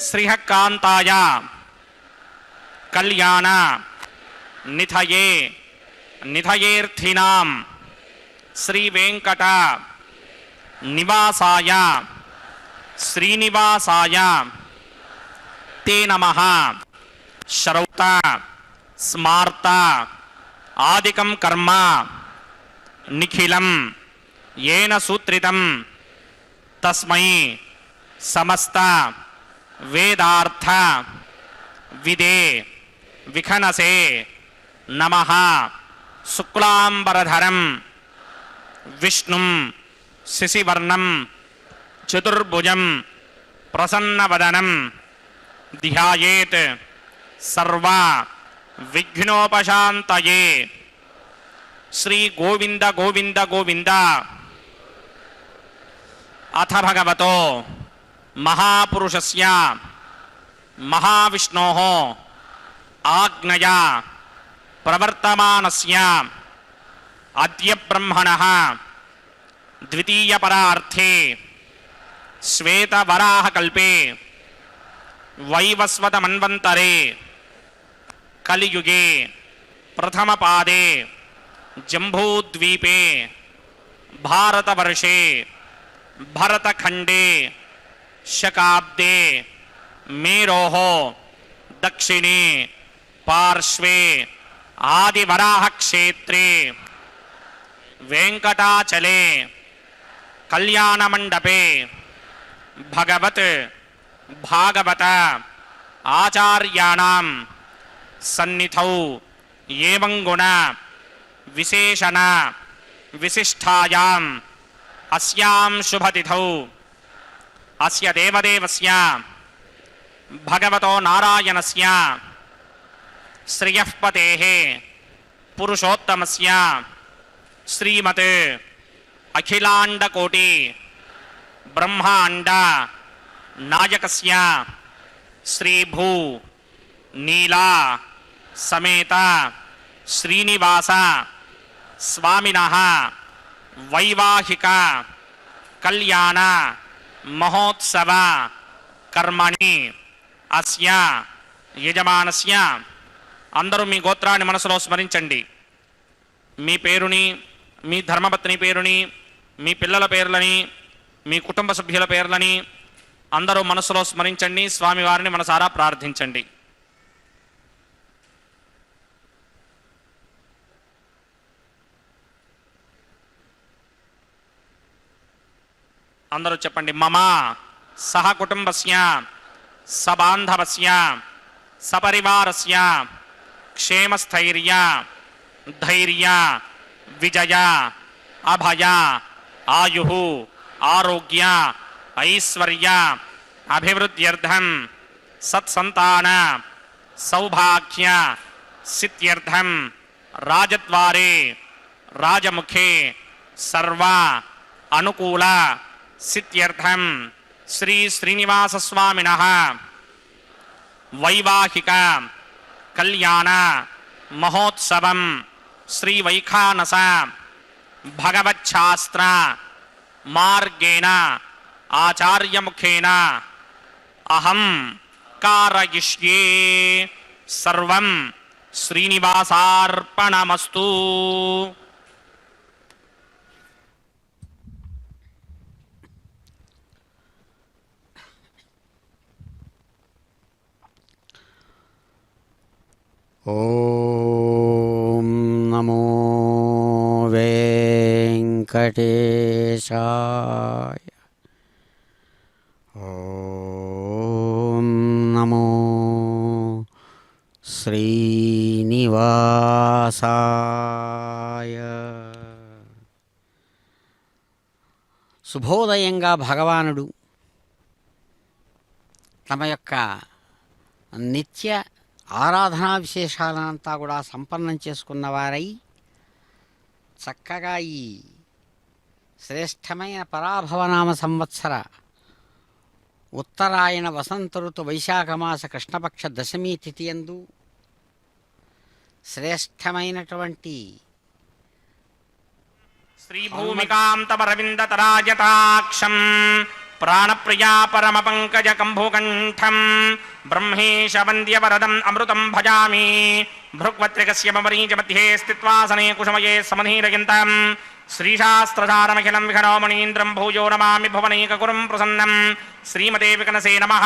శ్రీహకాంతాయ కళ్యాణ నిధయే నిధయేర్థినాం శ్రీ వెంకట నివాసాయ శ్రీనివాసాయ తే నమః. శ్రౌత స్మార్త ఆదికం కర్మ నిఖిలం ఏన సూత్రితం తస్మై సమస్త వేదార్థ విదే విఖనసే నమః. శుక్లాంబరధరం విష్ణుం శశివర్ణం చతుర్భుజం ప్రసన్నవదనం ధ్యాయేత్ సర్వ విఘ్నోపశాంతయే. శ్రీ గోవింద గోవింద గోవింద. అథ భగవతో మహాపురుషస్య మహావిష్ణోః ఆజ్ఞయా ప్రవర్తమానస్య అద్య బ్రహ్మణః ద్వితీయపరార్థే శ్వేతవరాహకల్పే వైవస్వతమన్వంతరే కలియుగే ప్రథమపాదే జంబూద్వీపే భారతవర్షే భరతఖండే శకాబ్దే మేరోః దక్షిణే పార్శ్వే ఆదివరాహక్షేత్రే వెంకటాచలే కళ్యాణమండపే భగవత్ భాగవత ఆచార్యాణం సన్నిధౌ ఏవం గుణ విశేషణ విశిష్టాయాం అస్యాం శుభతిథౌ అస్య దేవదేవస్య భగవతో నారాయణస్య శ్రియఃపతేః పురుషోత్తమస్య శ్రీమత్ అఖిలాండకోటి బ్రహ్మాండ నాయకస్య శ్రీభూ నీలా సమేత శ్రీనివాస స్వామినః వైవాహిక కళ్యాణ మహోత్సవ కర్మణి అస్య యజమానస్య. అందరూ మీ గోత్రాన్ని మనసులో స్మరించండి. మీ పేరుని, మీ ధర్మపత్ని పేరుని, మీ పిల్లల పేర్లని, మీ కుటుంబ సభ్యుల పేర్లని అందరూ మనసులో స్మరించండి. స్వామివారిని మనసారా ప్రార్థించండి. అందరూ చెప్పండి. మమ సహ కుటుంబస్య సబాంధవస్య సపరివారస్య క్షేమస్థైర్య ధైర్య విజయ అభయ ఆయు ఆరోగ్య ఐశ్వర్య అభివృద్ధ్యర్థం సత్సంతాన సౌభాగ్య సిద్ధ్యర్థం రాజద్వారే రాజముఖే సర్వ అనుకూల సిద్ధ్యర్థం శ్రీ శ్రీనివాసస్వామినః వైవాహిక కళ్యాణ మహోత్సవం శ్రీ వైఖానస భగవచ్ఛాస్త్ర మార్గేణ ఆచార్యముఖేన అహం కారయిష్యే సర్వం శ్రీనివాసార్పణమస్తు. ఓం నమో వెంకటేశాయ. ఓం నమో శ్రీనివాసాయ. శుభోదయంగా భగవానుడు తమ యొక్క నిత్య ఆరాధనా విశేషాలంతా కూడా సంపన్నం చేసుకున్నవారై చక్కగా ఈ శ్రేష్టమైన పరాభవనామ సంవత్సర ఉత్తరాయణ వసంత ఋతు వైశాఖమాస కృష్ణపక్ష దశమీ తిథియందు శ్రేష్టమైనటువంటి శ్రీభూమికాం తమరవిందతరాజతాక్షం ప్రాణప్రియా పరమ పంకజ కంభుకంఠం బ్రహ్మేశ వంద్య వరదం అమృతం భజామి. భృగ్వత్రికస్య మమరీచ మధ్యే స్థిత్వాసనే కుసుమయే సమనీరయంతం శ్రీశాస్త్రసారమఖిలం విఘ్నో మణీంద్రం భూయో నమామి భువనైకగురుం ప్రసన్నం. శ్రీమతే వికనసే నమః.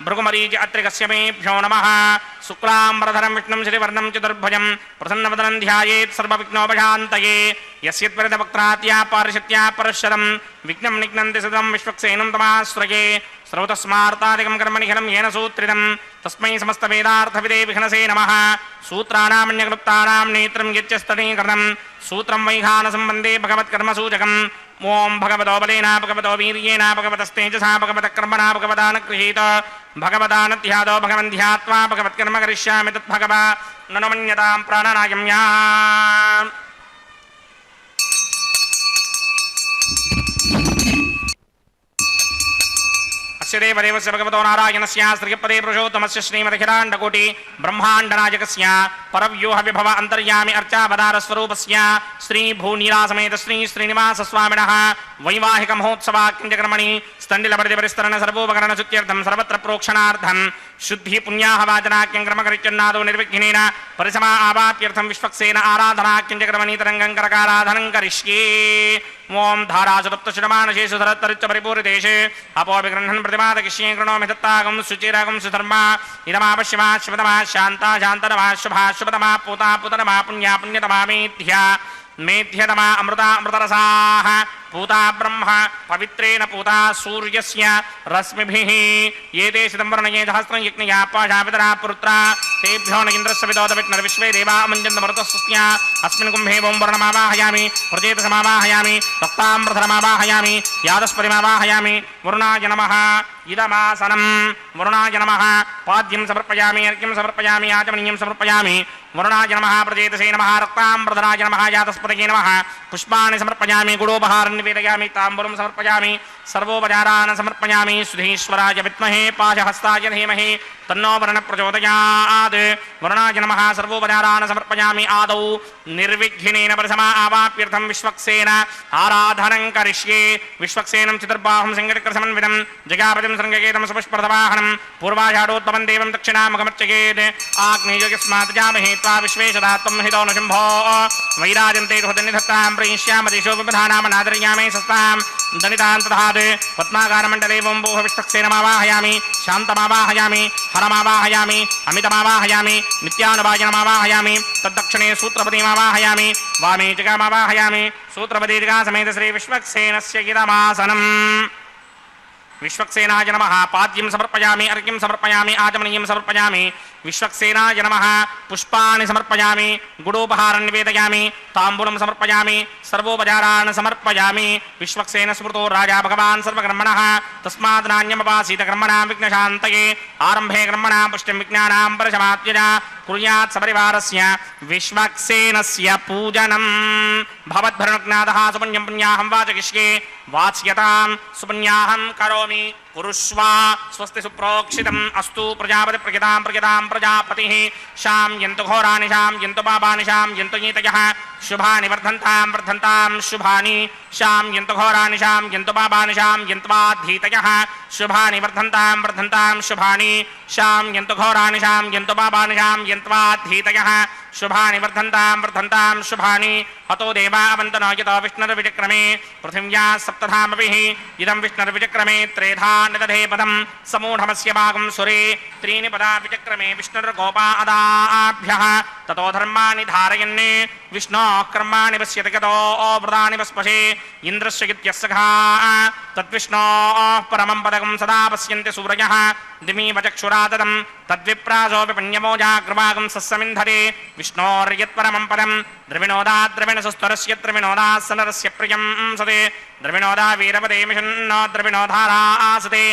భృగుమరీచి అత్రికస్య మేభ్యో నమః. శుక్లాంబరధరం విష్ణుం శ్రీవర్ణం చతుర్భుజం ప్రసన్నవదనం ధ్యాయేత్ సర్వవిఘ్నోపశాంతయే. యస్యత్వరితవక్త్రాత్యా పారిషత్యా పరశరం విఘ్నం నిఘ్నంతి సదం విశ్వక్సేనం తమాశ్రయే. శ్రౌతస్మార్తాదికం కర్మనిఖిలం येन सूत्रितं तस्मै समस्तवेदार्थविदे विघ्नसे नमः. सूत्राणामन्यक्लुप्तानां नेत्रं यच्चस्तनीकृतं सूत्रं वैखानसम्बन्धे भगवत्कर्मसूचकम्. ओं भगवतो बलेन भगवतो वीर्येण भगवतस्तेजसा भगवतकर्मणा भगवदानगृहीत भगवदानध्यातो भगवन्ध्यात्वा भगवत्कर्म करिष्यामि तद्भगवा ननु मन्यतां प्राणनायम्या. अस्य देवदेवस्य भगवतो नारायणस्य श्रीपदे पुरुषोत्तमस्य श्रीमदखिलाण्डकोटि ब्रह्माण्डनायकस्य परव्यूह विभव अन्तर्यामि अर्चावतारस्वरूपस्य श्रीभूनीलासमेत श्री श्रीनिवासस्वामिनः वैवाहिक महोत्सवाख्यकर्मणि स्तण्डिलपरिदिपरिस्तरण सर्वोपकरणशुद्ध्यर्थं सर्वत्र प्रोक्षणार्थं शुद्धि पुण्याह वाचनाख्यं क्रमकरिचन्नादो निर्विघ्नेन परिसमा आवाप्यर्थं विश्वक्सेन आराधनाख्यं करकाराधनं करिष्ये. ओं धारासुप्तशुडमानशेषु धरत्तरिच्च परिपूरितेषु अपोऽभिगृह्णन् प्रतिमादकिष्ये कृणोमि दत्तागं सुचिरागं सुधर्मा इदमापश्यमा शिवतमा शान्ता शान्तरमा शुभा शुभतमा पूता पुतरमा पुण्या पुण्यतमा मेध्या मेध्यतमा अमृता अमृतरसाः पूता ब्रह्म पवित्रेण पूता सूर्यस्य रश्मिभिः एते शिदम्बरणये सहस्रं यज्ञया पाशापितरा पुत्रा तेभ्यो न इन्द्रस्य विदोदविष्णुर्विश्वे देवा मञ्जन्तमरुतस्तुत्या अस्मिन् कुम्भे वों वर्णमावाहयामि प्रजेतसमावाहयामि रक्ताम्बरधरमावाहयामि यादस्पतिमावाहयामि वरुणाय नमः. इदमासनं वरुणाय नमः. पाद्यं समर्पयामि अर्घ्यं समर्पयामि आचमनीयं समर्पयामि. वरुणाय नमः. प्रजेतसे नमः. रक्ताम्बरधराय नमः. यादस्पतये नमः. पुष्पाणि समर्पयामि. गुडोपहारं निवेदयामि. ताम्बूलं समर्पयामि. सर्वोपचारान् समर्पयामि. सुधीश्वराय विद्महे पाशहस्ताय धीमहि तन्नो वरुणः प्रचोदयात्. वरुणाय नमः. सर्वोपचारान् समर्पयामि. आदौ निर्विघ्नेन परिसमा आवाप्यर्थं विश्वक्सेन आराधनं करिष्ये. विश्वक्सेनं चतुर्बाहुं सिंहचक्रसमन्वितं जगापतिं शृङ्गकेतं सुपुष्परथवाहनं पूर्वाषाढोत्तमं देवं दक्षिणामुखमर्चयेत्. आग्नेयस्मात् जामहे त्वा विश्वेशदा त्वं हितो न शम्भो वैराजन्ते हृदनिधत्तां प्रयिष्यामदिशो विपधानामनादर्यामे सस्तां दनितां तथात्. पद्माकारमण्डले वं भोः विश्वक्सेनमावाहयामि. शान्तमावाहयामि. हरमावाहयामि. अमितमावाहयामि. नित्यानुभाजनमावाहयामि. तद्दक्षिणे सूत्रपतिमावाहयामि. वामे जगामावाहयामि. सूत्रपतिजगा समेत श्री विश्वक्सेनस्य इदमासनम्. विश्वक्सेनाय नमः. पाद्यं समर्पयामि. अर्घ्यं समर्पयामि. आचमनीयं समर्पयामि. విశ్వక్సేనాయ నమః పుష్పాన్ని సమర్పయామి గుడోపహారం నివేదయామి తాంబూలం సమర్పయామి సర్వోపచారాన్ సమర్పయామి విశ్వక్సేన స్మృతో రాజా భగవాన్ సర్వకర్మణః తస్మాత్ నాణ్యమపాసీత కర్మణాం విఘ్నశాంతయే ఆరంభే కర్మణాం పుష్టిం విజ్ఞానాం పరశమాత్యజ కుర్యాత్ సపరివారస్య విశ్వక్సేనస్య పూజనం భవద్భరణజ్ఞాతః సుపుణ్యం పుణ్యాహం వాచకిష్యే వాచ్యతాం సుపుణ్యాహం కరోమి కురుష్వా స్వస్తి సుప్రోక్షితం అస్తు ప్రజాపతి ప్రజతాం ప్రజతాం ప్రజాపతి శామ్యంతు ఘోరాని శామ్యంతు పాపాని శామ్యంతు నీతయః శుభాని వర్ధంతాం వర్ధంతాం శుభాని శామ్యంతు ఘోరాని శామ్యంతు పాపాని శామ్యంత్వాధీతయః శుభాని వర్ధంతాం వర్ధంతాం శుభాని శామ్యంతు ఘోరాని శామ్యంతు పాపాని శామ్యంత్వాధీతయః శుభాని వర్ధంతాం వర్ధంతాం శుభాని హతో దేవా అవంతనో యతో విష్ణుర్విచక్రమే పృథివ్యా సప్తధామభిః ఇదం విష్ణుర్విచక్రమే త్రేధా నిదధే పదం సమూఢమస్య భాగం సురే త్రీణి పదా విచక్రమే విష్ణుర్గోపాదాభ్యః తతో ధర్మాణి ధారయన్ విష్ణోః కర్మాణి పశ్యతి గతో వ్రతాని పస్పశే ఇంద్రస్య ఇత్యస్సఖా తద్విష్ణోః పరమం పదకం సదా పశ్యంతి సూరయః దిమీవ చక్షురాతదం తద్విప్రాసోపి పుణ్యమోజాగ్రవాగం సస్సమింధరే విష్ణోర్యత్పరమం పదం ద్రవిణోదా ద్రవిణసుస్తరస్య ద్రవిణోదాసనరస్య ప్రియం సదే ద్రవిణోదా వీరపదే మిషన్నో ద్రవిణోధారా ఆసతే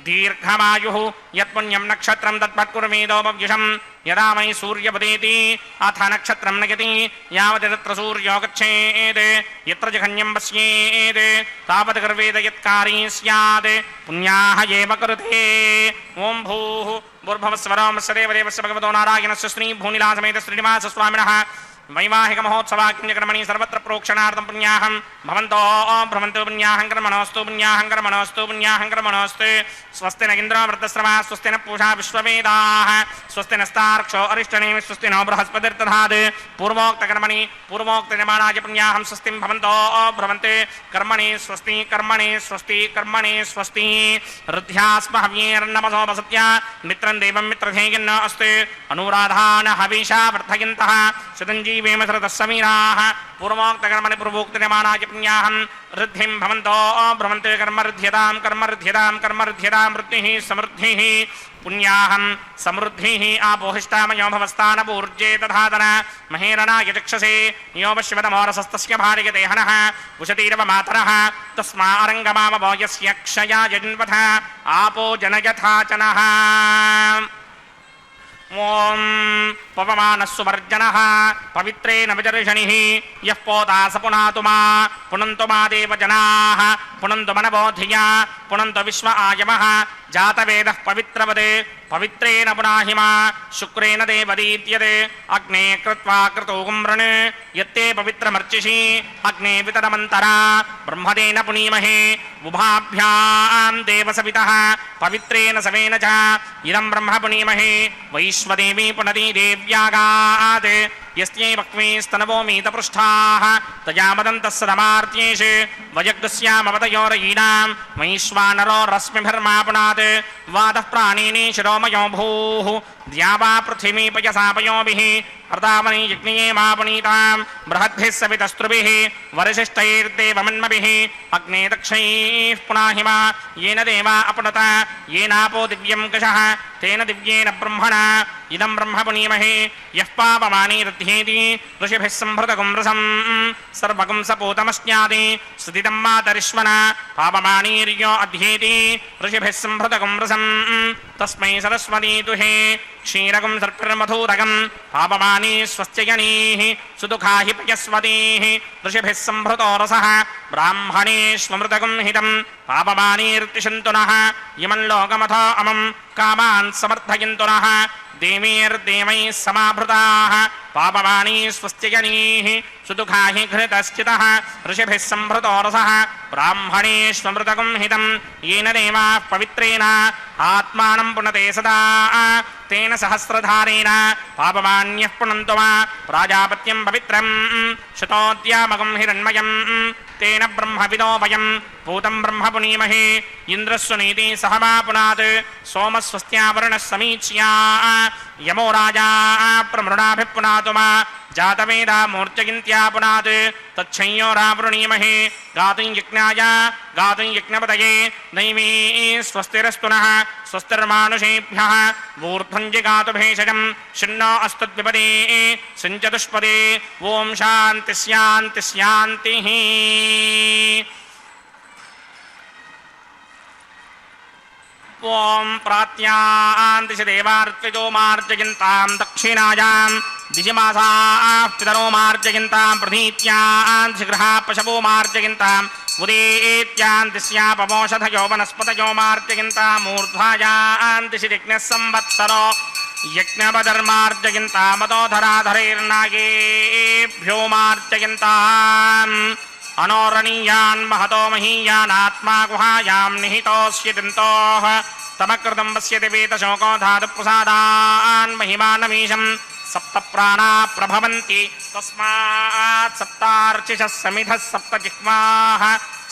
దీర్ఘమాయుః యత్పుణ్యం నక్షత్రం తత్పత్కుర్మీదోపవ్యుషం యదా మయి సూర్యపదేతి అథ నక్షత్రం నయతి యావతి తత్ర సూర్యో గచ్ఛేత్ యత్ర జఘన్యం పశ్యేత్ తావత్ కర్వేద యత్కారీ స్యాత్ పుణ్యాః ఏవ కరుతే ఓం భూః భూర్భువస్వరం సదేవదేవస్య భగవతో నారాయణస్య శ్రీ భూనిలాసమేత శ్రీనివాస స్వామినః వైవాహిక మహోత్సవాక్యకర్మణి సర్వత్ర ప్రోక్షణార్థం పుణ్యాహం భవంతో భ్రమంతో పుణ్యాహం కర్మణోస్తు పుణ్యాహం కర్మణోస్తు పుణ్యాహం కర్మణోస్తు స్వస్తి న ఇంద్రో వృద్ధశ్రవా స్వస్తి న పూషా విశ్వవేదాః స్వస్తి నస్తార్క్షో అరిష్టనేమి స్వస్తి నో బృహస్పతిర్దధాత్ పూర్వోక్తకర్మణి పూర్వోక్తనిర్మాణాయ పుణ్యాహం స్వస్తిం భవంతో భ్రమంతే కర్మణి స్వస్తి కర్మణి స్వస్తి కర్మణి స్వస్తి రుధ్యాస్మ హవ్యేర్నమసోపసత్య మిత్రం దేవం మిత్రధేయన్న అస్తు అనురాధాన హవిషా వర్ధయంతః శతంజీవేమ సరతః సమీరాః పూర్వోక్తకర్మణి పూర్వోక్తనిర్మాణాయ పుణ్యాహం రుద్ధిం భవంతో భ్రమంతే కర్మరుధ్యతాం కర్మరుధ్యతాం కర్మరుధ్యతాం వృద్ధిః సమృద్ధిః పుణ్యాహం సమృద్ధిః ఆపోహిష్టామయో భవస్థానపూర్జే తథాతన మహేరణాయ చక్షసే నియోపశ్యవతమోరసస్తస్య భార్యతే హనః ఉషతీరవ మాతరః తస్మా అరంగమావో యస్య క్షయాయ జన్వథ ఆపో జనయథాచనః ఓం పవమానస్సువర్జనః పవిత్రేణ విజర్షణిః యః పోతా స పునాతు మా పునంతు మా దేవ జనాః పునంతు మనబోధియా పునంతు విశ్వ ఆయమః జాతవేదః పవిత్రవదే పవిత్రేణ పునాహిమా శుక్రేణ దేవదీత్యదే అగ్నే కృత్వా క్రతూగం వృణ్ యత్తే పవిత్రమర్చిషి అగ్నే వితరమంతరా బ్రహ్మదేన పునీమహే ఉభాభ్యాం దేవసవితః పవిత్రేణ సవేన చ ఇదం బ్రహ్మ పునీమహే వైశ్వదేవీ పునరీ దేవ్యాగాత్ యస్యై వక్వే స్తనవోమీతపృష్ఠాః తయామదంతః సదమార్త్యేషు వయగ్స్యామవతయోరయీణాం వైశ్వానరో రశ్మిభిర్మా పునాత్ వాతః ప్రాణిని శిరోమయో భూః ద్యావా పృథివీ పయసాపయోభిః అర్తావని యజ్ఞయే మా పునీతాం బృహద్భిः సవితస్త్రుభిः వరిశిష్టైర్దేవమన్మభిः అగ్నే దక్షైః పునాహిమా येन देवा अपनत येनापो दिव्यं कषः तेन दिव्येन ब्रह्मणा इदं ब्रह्म पुनीमहे यः पापमानि रथ्येति ऋषिभिः संभृतगुं रसं सर्वगुं सपूतमस्यादि सुदितं मातरिश्वना पापमानीर्यो अध्येति ऋषिभिः संभृतगुं रसं तस्मै सरस्वती दुहे क्षीरगुं सर्पिर्मधुरगं पापमानि स्वस्त्ययनीः सुदुःखा हि पयस्वतीः ऋषिभिः संभृतो रसः ब्राह्मणेष्वमृतगुं हितं पापमानीर्तिशन्तु नः इमं लोकमथो अमं कामान् समर्थयन्तु नः देवीर्देवैः समाभृताः पापमानी स्वस्त्ययनीः सुदुःखा हि घृतश्चितः ऋषिभिः संभृतो रसः ब्राह्मणेष्वमृतगुं हितं येन देवाः पवित्रेण आत्मानं पुनते सदा तेन सहस्रधारेण पापमान्यः पुनन्तु वा प्राजापत्यं पवित्रं शतोद्यामगं हिरण्मयं तेन ब्रह्मविदो वयं पूतं ब्रह्म पुनीमहे इन्द्रस्वनीति सह वा पुनात् सोमस्वस्त्यावरुणः समीच्या यमो राजा प्रमृणाभिपुनातु मा जातवेदा मूर्चयन्त्या पुनात् तच्छंयोरावृणीमहे गातुं यज्ञपतये दैवी स्वस्तिरस्तु नः स्वस्तिर्मानुषेभ्यः ऊर्ध्वं जिगातु भेषजं शन्नो अस्तुद्विपदे सञ्चतुष्पदे ॐ शान्ति शान्ति शान्तिः। ओं प्रात्यां दिशि देवार्तिजो मार्जयन्तां दक्षिणायां दिशि मासाः पितरो मार्जयन्तां प्रधीत्यां दिशि गृहाः पशवो मार्जयन्तां उदेत्यां दिश्यापमोषधयो वनस्पतयो मार्जयन्तां मूर्ध्वायां दिशि यज्ञः संवत्सरो यज्ञपदर्मार्जयन्तां मदोधराधरैर्नागेभ्यो मार्जयन्ताम् अनोरणीयान् महतो महीयानात्मा गुहायां निहितोऽस्य दन्तोः तमकृतं पश्यति वेतशोको धातुप्रसादान् महिमानमीशं सप्तप्राणा प्रभवन्ति तस्मात् सप्तार्चिषः समिधः सप्तजिह्वाः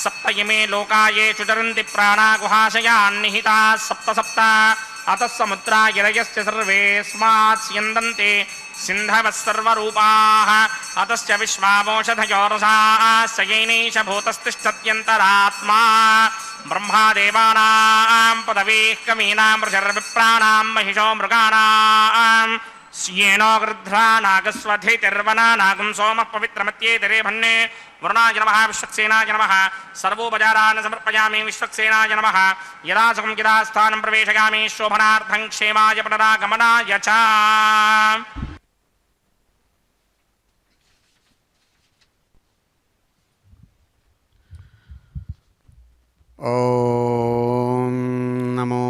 सप्त इमे लोका येषु चरन्ति प्राणा गुहाशयान् निहिताः सप्त सप्त अतः समुद्रा गिरयश्च सर्वेऽस्मात् स्यन्दन्ते सिन्धवः सर्वरूपाः अतश्च विश्वावोषधयो रसाश्च येनैष भूतस्तिष्ठत्यन्तरात्मा ब्रह्मादेवानां पदवीः कवीनां ऋषिर्विप्राणां महिषो मृगाणां स्येनो गृध्रा नागस्वधितिर्वना नागं सोमः पवित्रमत्येतरे भन्ने वरुणाय नमः विश्वक्सेनाय नमः सर्वोपचारान् समर्पयामि विश्वक्सेनाय नमः यदा सुखं यदा स्थानं प्रवेशयामि शोभनार्थं क्षेमाय पुनरागमनाय च। ఓం నమో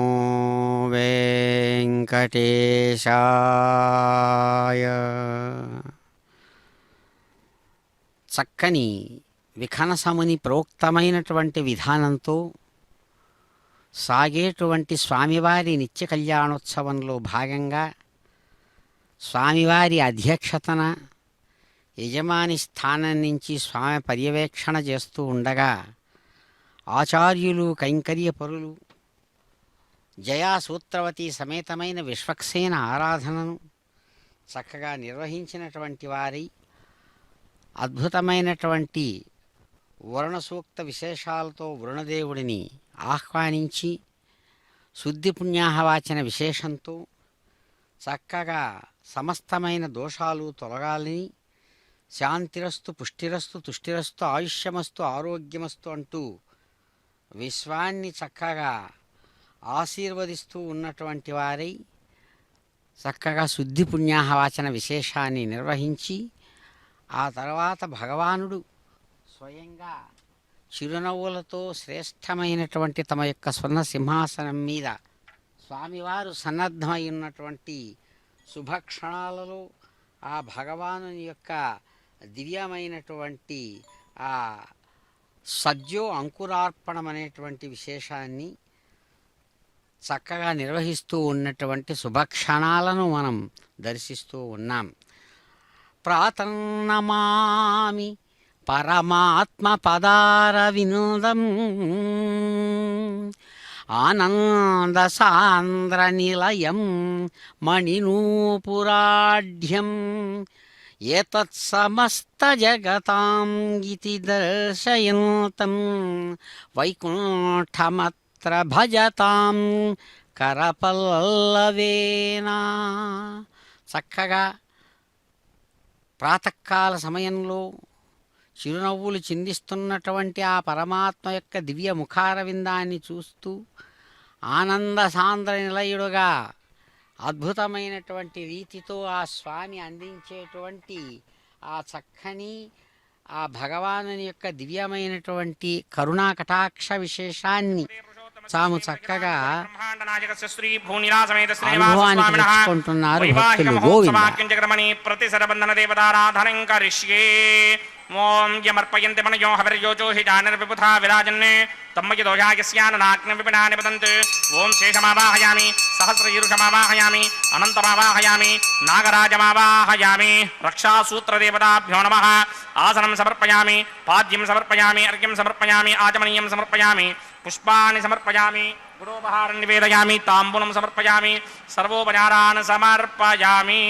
వెంకటేశాయ. చక్కని విఖనసముని ప్రోక్తమైనటువంటి విధానంతో సాగేటువంటి స్వామివారి నిత్య కళ్యాణోత్సవంలో భాగంగా స్వామివారి అధ్యక్షతన యజమాని స్థానం నుంచి స్వామి పర్యవేక్షణ చేస్తూ ఉండగా ఆచార్యులు కైంకర్యపరులు జయాసూత్రవతి సమేతమైన విశ్వక్సేన ఆరాధనను చక్కగా నిర్వహించినటువంటి వారి అద్భుతమైనటువంటి వరుణ సూక్త విశేషాలతో వరుణదేవుడిని ఆహ్వానించి శుద్ధి పుణ్యాహవాచన విశేషంతో చక్కగా సమస్తమైన దోషాలు తొలగాలని శాంతిరస్తు పుష్టిరస్తు తుష్టిరస్తు ఆయుష్యమస్తు ఆరోగ్యమస్తు అంటూ విశ్వాన్ని చక్కగా ఆశీర్వదిస్తూ ఉన్నటువంటి వారై చక్కగా శుద్ధి పుణ్యాహవాచన విశేషాన్ని నిర్వహించి ఆ తర్వాత భగవానుడు స్వయంగా చిరునవ్వులతో శ్రేష్టమైనటువంటి తమ యొక్క స్వర్ణ సింహాసనం మీద స్వామివారు సన్నద్ధమై ఉన్నటువంటి శుభక్షణాలలో ఆ భగవానుని యొక్క దివ్యమైనటువంటి ఆ సద్యో అంకురార్పణం అనేటువంటి విశేషాన్ని చక్కగా నిర్వహిస్తూ ఉన్నటువంటి శుభక్షణాలను మనం దర్శిస్తూ ఉన్నాం. ప్రాతన్నమామి పరమాత్మ పదారవిందం ఆనంద సాంద్ర నిలయం మణినూపురాఢ్యం ఏతత్సమస్త జగతాం ఇతి దర్శయంతం వైకుంఠమత్ర భజతాం కరపల్లవేనా. చక్కగా ప్రాతకాల సమయంలో చిరునవ్వులు చిందిస్తున్నటువంటి ఆ పరమాత్మ యొక్క దివ్య ముఖారవిందాన్ని చూస్తూ ఆనంద సాంద్ర నిలయుడుగా అద్భుతమైనటువంటి రీతితో ఆ స్వామి అందించేటువంటి ఆ చక్కని ఆ భగవానుని యొక్క దివ్యమైనటువంటి కరుణా కటాక్ష విశేషాన్ని తాము చక్కగా అనుభవానికి తెచ్చుకుంటున్నారు భక్తులు. ఓం యమర్పయంతి మనయో హవిర్యోచో హి జానిర్విబుధా విరాజన్నే తమ్మకి దోషాయస్యాననాగ్న విపినాని వదంతు. ఓం శేషమావాహయామి సహస్రయీరుషమావాహయామి అనంతమావాహయామి నాగరాజమావాహయామి. రక్షాసూత్రదేవతాభ్యో నమః. ఆసనం సమర్పయామి, పాద్యం సమర్పయామి, అర్ఘ్యం సమర్పయామి, ఆచమనీయం సమర్పయామి, పుష్పాన్ని సమర్పయామి. గుడోపహారం నివేదయామి తాంబూలం సమర్పయామి సర్వోపచారాన్ సమర్పయామి.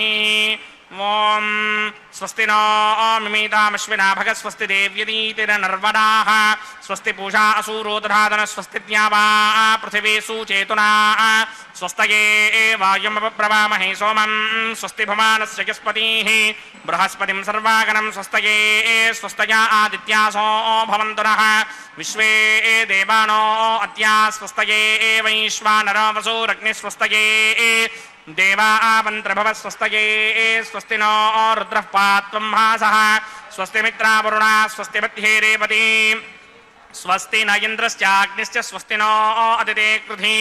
ఓం స్వస్తి నో మిమీతామశ్వినా భగ స్వస్తి దేవ్యదీతిరనర్వణాః స్వస్తి పూషా అసూరో దధాతన స్వస్తి జ్ఞావా పృథివీషు చేతునా స్వస్తయే వాయుమప్రవామహే సోమం స్వస్తి భువానస్య యస్పతిః బృహస్పతిం సర్వాగణం స్వస్తయే స్వస్తయా ఆదిత్యాసో భవంతు నః విశ్వే దేవానో అద్యా స్వస్తయే వైశ్వానరో వసూరగ్నిస్వస్తయే దేవా మంత్రభవ స్వస్తయే స్వస్తి నో రుద్రః పాత్వం మాసః స్వస్తి మిత్రావరుణా స్వస్తి మధ్యే రేవతి స్వస్తి న ఇంద్రశ్చాగ్నిశ్చ స్వస్తి నో అదితే కృధి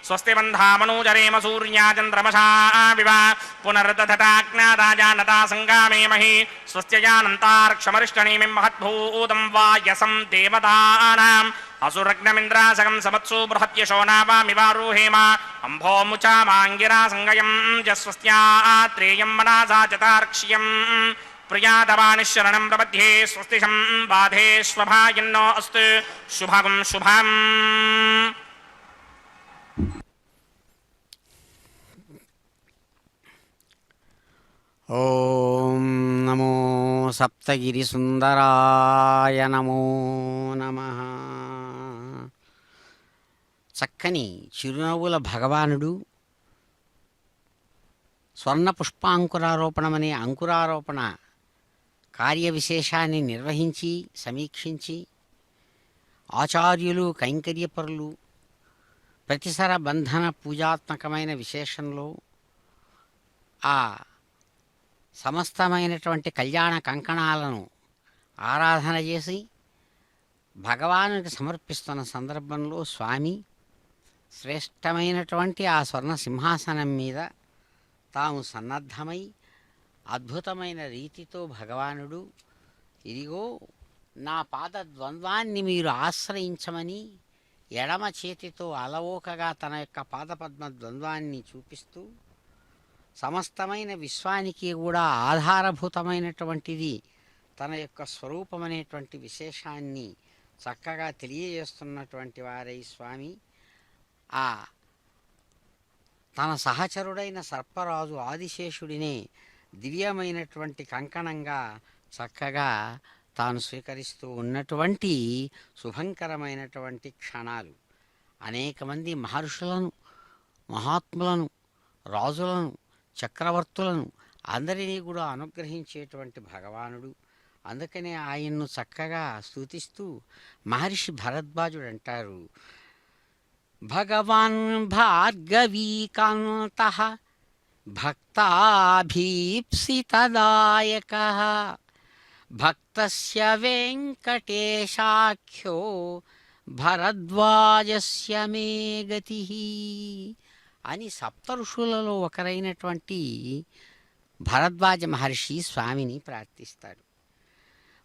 స్వస్తి బంధామనూజరేమ సూర్యాచంద్రమసా వివ పునర్దధతాజ్ఞాదాజానతా సంగామేమహి స్వస్త్యజానంతార్క్షమరిష్టనీమిం మహద్భూతం వాయసం దేవతానాం అసురగ్నమింద్రాసగం సమత్సు బృహత్యశో నావామివారుహేమ అంభోముచామాంగిరా సంగయం జస్వస్త్యాత్రేయం మనసా చతార్క్ష్యం ప్రియాదవానిశరణం ప్రపద్యే స్వస్తిషం బాధే స్వభాయన్నో అస్తు శుభం శుభం. ఓం నమో సప్తగిరిసుందరాయ నమో నమః. చక్కని చిరునవ్వుల భగవానుడు స్వర్ణ పుష్పాంకురారోపణమనే అంకురారోపణ కార్య విశేషాన్ని నిర్వహించి సమీక్షించి ఆచార్యులు కైంకర్యపరులు ప్రతిసర బంధన పూజాత్మకమైన విశేషంలో ఆ సమస్తమైనటువంటి కళ్యాణ కంకణాలను ఆరాధన చేసి భగవానునికి సమర్పిస్తున్న సందర్భంలో స్వామి శ్రేష్టమైనటువంటి ఆ స్వర్ణ సింహాసనం మీద తాము సన్నద్ధమై అద్భుతమైన రీతితో భగవానుడు ఇదిగో నా పాద ద్వంద్వాన్ని మీరు ఆశ్రయించమని ఎడమ చేతితో అలవోకగా తన యొక్క పాదపద్మ ద్వంద్వాన్ని చూపిస్తూ సమస్తమైన విశ్వానికి కూడా ఆధారభూతమైనటువంటిది తన యొక్క స్వరూపమనేటువంటి విశేషాన్ని చక్కగా తెలియజేస్తున్నటువంటి వారై స్వామి ఆ తన సహచరుడైన సర్పరాజు ఆదిశేషుడినే దివ్యమైనటువంటి కంకణంగా చక్కగా తాను స్వీకరిస్తూ ఉన్నటువంటి శుభంకరమైనటువంటి క్షణాలు. అనేక మంది మహర్షులను మహాత్ములను రాజులను చక్రవర్తులను అందరినీ కూడా అనుగ్రహించేటువంటి భగవానుడు. అందుకనే ఆయన్ను చక్కగా స్తుతిస్తూ మహర్షి భరద్వాజుడు అంటారు, భగవాన్ భార్గవీకాంతః భక్తాభీప్సితదాయకః భక్తస్య వెంకటేశాఖ్యో భరద్వాజస్య మే గతిః అని సప్తఋషులలో ఒకరైనటువంటి భరద్వాజ మహర్షి స్వామిని ప్రార్థిస్తాడు.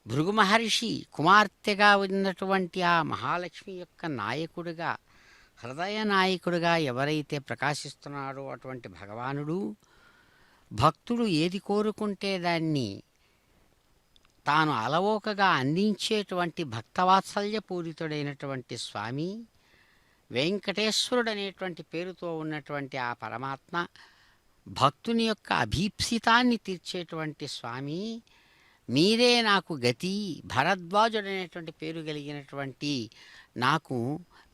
భృగు మహర్షి కుమార్తెగా ఉన్నటువంటి ఆ మహాలక్ష్మి యొక్క నాయకుడిగా హృదయ నాయకుడిగా ఎవరైతే ప్రకాశిస్తున్నాడో అటువంటి భగవానుడు భక్తుడు ఏది కోరుకుంటే దాన్ని తాను అలవోకగా అందించేటువంటి భక్తవాత్సల్యపూరితుడైనటువంటి స్వామి వెంకటేశ్వరుడు అనేటువంటి పేరుతో ఉన్నటువంటి ఆ పరమాత్మ భక్తుని యొక్క అభీప్సితాన్ని తీర్చేటువంటి స్వామి మీరే నాకు గతి, భరద్వాజుడు అనేటువంటి పేరు కలిగినటువంటి నాకు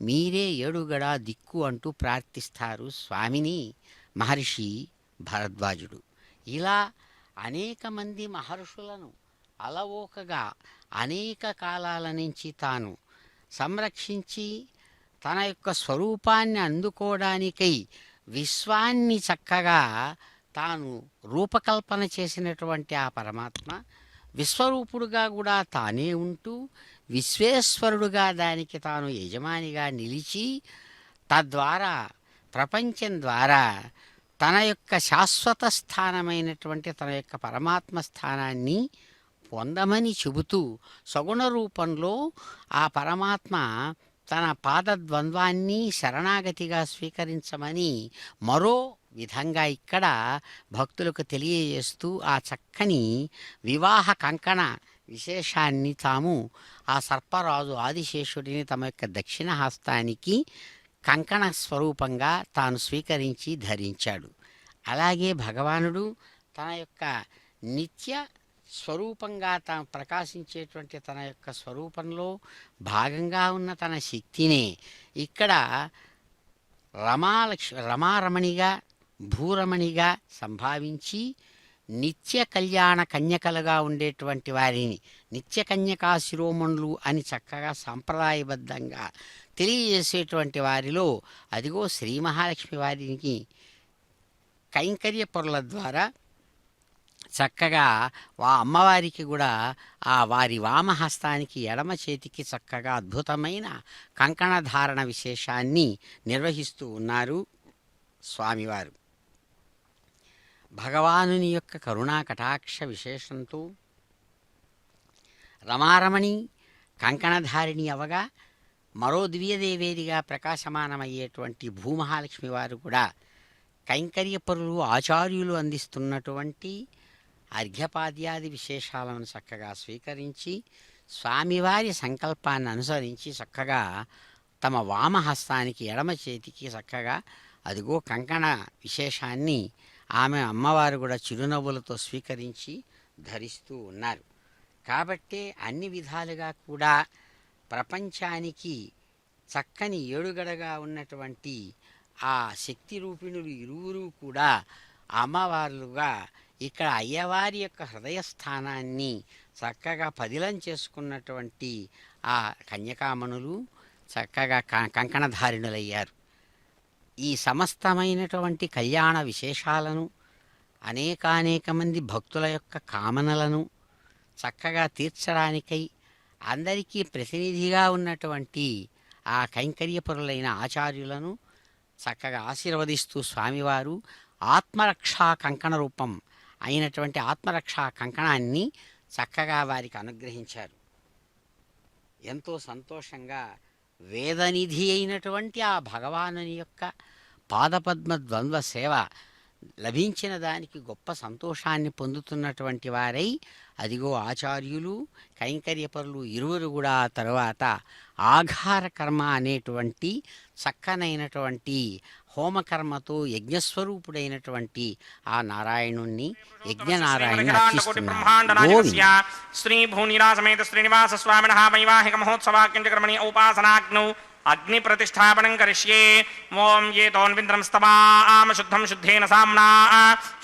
మీరే ఏడుగడా దిక్కు అంటూ ప్రార్థిస్తారు స్వామిని మహర్షి భరద్వాజుడు. ఇలా అనేక మంది మహర్షులను అలవోకగా అనేక కాలాల నుంచి తాను సంరక్షించి తన యొక్క స్వరూపాన్ని అందుకోవడానికై విశ్వాన్ని చక్కగా తాను రూపకల్పన చేసినటువంటి ఆ పరమాత్మ విశ్వరూపుడుగా కూడా తానే ఉంటూ విశ్వేశ్వరుడుగా దానికి తాను యజమానిగా నిలిచి తద్వారా ప్రపంచం ద్వారా తన యొక్క శాశ్వత స్థానమైనటువంటి తన యొక్క పరమాత్మ స్థానాన్ని పొందమని చెబుతూ సగుణ రూపంలో ఆ పరమాత్మ తన పాదద్వంద్వాన్ని శరణాగతిగా స్వీకరించమని మరో విధంగా ఇక్కడ భక్తులకు తెలియజేస్తూ ఆ చక్కని వివాహ కంకణ విశేషాన్ని తాము ఆ సర్పరాజు ఆదిశేషుడిని తమ యొక్క దక్షిణ హస్తానికి కంకణ స్వరూపంగా తాను స్వీకరించి ధరించాడు. అలాగే భగవానుడు తన యొక్క నిత్య స్వరూపంగా తాను ప్రకాశించేటువంటి తన యొక్క స్వరూపంలో భాగంగా ఉన్న తన శక్తినే ఇక్కడ రమారమణిగా భూరమణిగా సంభావించి నిత్య కళ్యాణ కన్యకలుగా ఉండేటువంటి వారిని నిత్య కన్యకా శిరోమణులు అని చక్కగా సాంప్రదాయబద్ధంగా తెలియజేసేటువంటి వారిలో అదిగో శ్రీ మహాలక్ష్మి వారికి కైంకర్య పొరల ద్వారా చక్కగా అమ్మవారికి కూడా ఆ వారి వామహస్తానికి ఎడమ చేతికి చక్కగా అద్భుతమైన కంకణ ధారణ విశేషాన్ని నిర్వహిస్తూ ఉన్నారు స్వామివారు. భగవానుని యొక్క కరుణా కటాక్ష విశేషంతో రమారమణి కంకణధారిణి అవగా మరో దివ్యదేవేదిగా ప్రకాశమానమయ్యేటువంటి భూమహాలక్ష్మి వారు కూడా కైంకర్యపరులు ఆచార్యులు అందిస్తున్నటువంటి అర్ఘ్యపాద్యాది విశేషాలను చక్కగా స్వీకరించి స్వామివారి సంకల్పాన్ని అనుసరించి చక్కగా తమ వామహస్తానికి ఎడమ చేతికి చక్కగా అదిగో కంకణ విశేషాన్ని ఆమె అమ్మవారు కూడా చిరునవ్వులతో స్వీకరించి ధరిస్తూ ఉన్నారు. కాబట్టే అన్ని విధాలుగా కూడా ప్రపంచానికి చక్కని ఏడుగడగా ఉన్నటువంటి ఆ శక్తి రూపిణులు ఇరువురు కూడా అమ్మవార్లుగా ఇక్కడ అయ్యవారి యొక్క హృదయస్థానాన్ని చక్కగా పదిలం చేసుకున్నటువంటి ఆ కన్యకామణులు చక్కగా కంకణధారిణులయ్యారు. ఈ సమస్తమైనటువంటి కళ్యాణ విశేషాలను అనేకానేక మంది భక్తుల యొక్క కామనలను చక్కగా తీర్చడానికై అందరికీ ప్రతినిధిగా ఉన్నటువంటి ఆ కైంకర్యపరులైన ఆచార్యులను చక్కగా ఆశీర్వదిస్తూ స్వామివారు ఆత్మరక్షా కంకణ రూపం అయినటువంటి ఆత్మరక్షా కంకణాన్ని చక్కగా వారికి అనుగ్రహించారు. ఎంతో సంతోషంగా వేదనిధి అయినటువంటి ఆ భగవానుని యొక్క పాదపద్మ ద్వంద్వ సేవ లభించిన దానికి గొప్ప సంతోషాన్ని పొందుతున్నటువంటి వారై అదిగో ఆచార్యులు కైంకర్యపరులు ఇరువురు కూడా ఆ తరువాత ఆఘార కర్మ అనేటువంటి చక్కనైనటువంటి హోమకర్మతో యజ్ఞస్వరూపుడైనటువంటి ఆ నారాయణుణ్ణి యజ్ఞనారాయణుని అర్చిస్తున్నారు. శ్రీ భూనిరాసమేత శ్రీనివాస స్వామినః వైవాహిక మహోత్సవాక్యంచకర్మణి ఔపాసనాగ్నౌ అగ్ని ప్రతిష్టాపనం కరిష్యే. ఓం ఏ తోన్వింద్రం స్తవామ శుద్ధం శుద్ధేన సామ్నా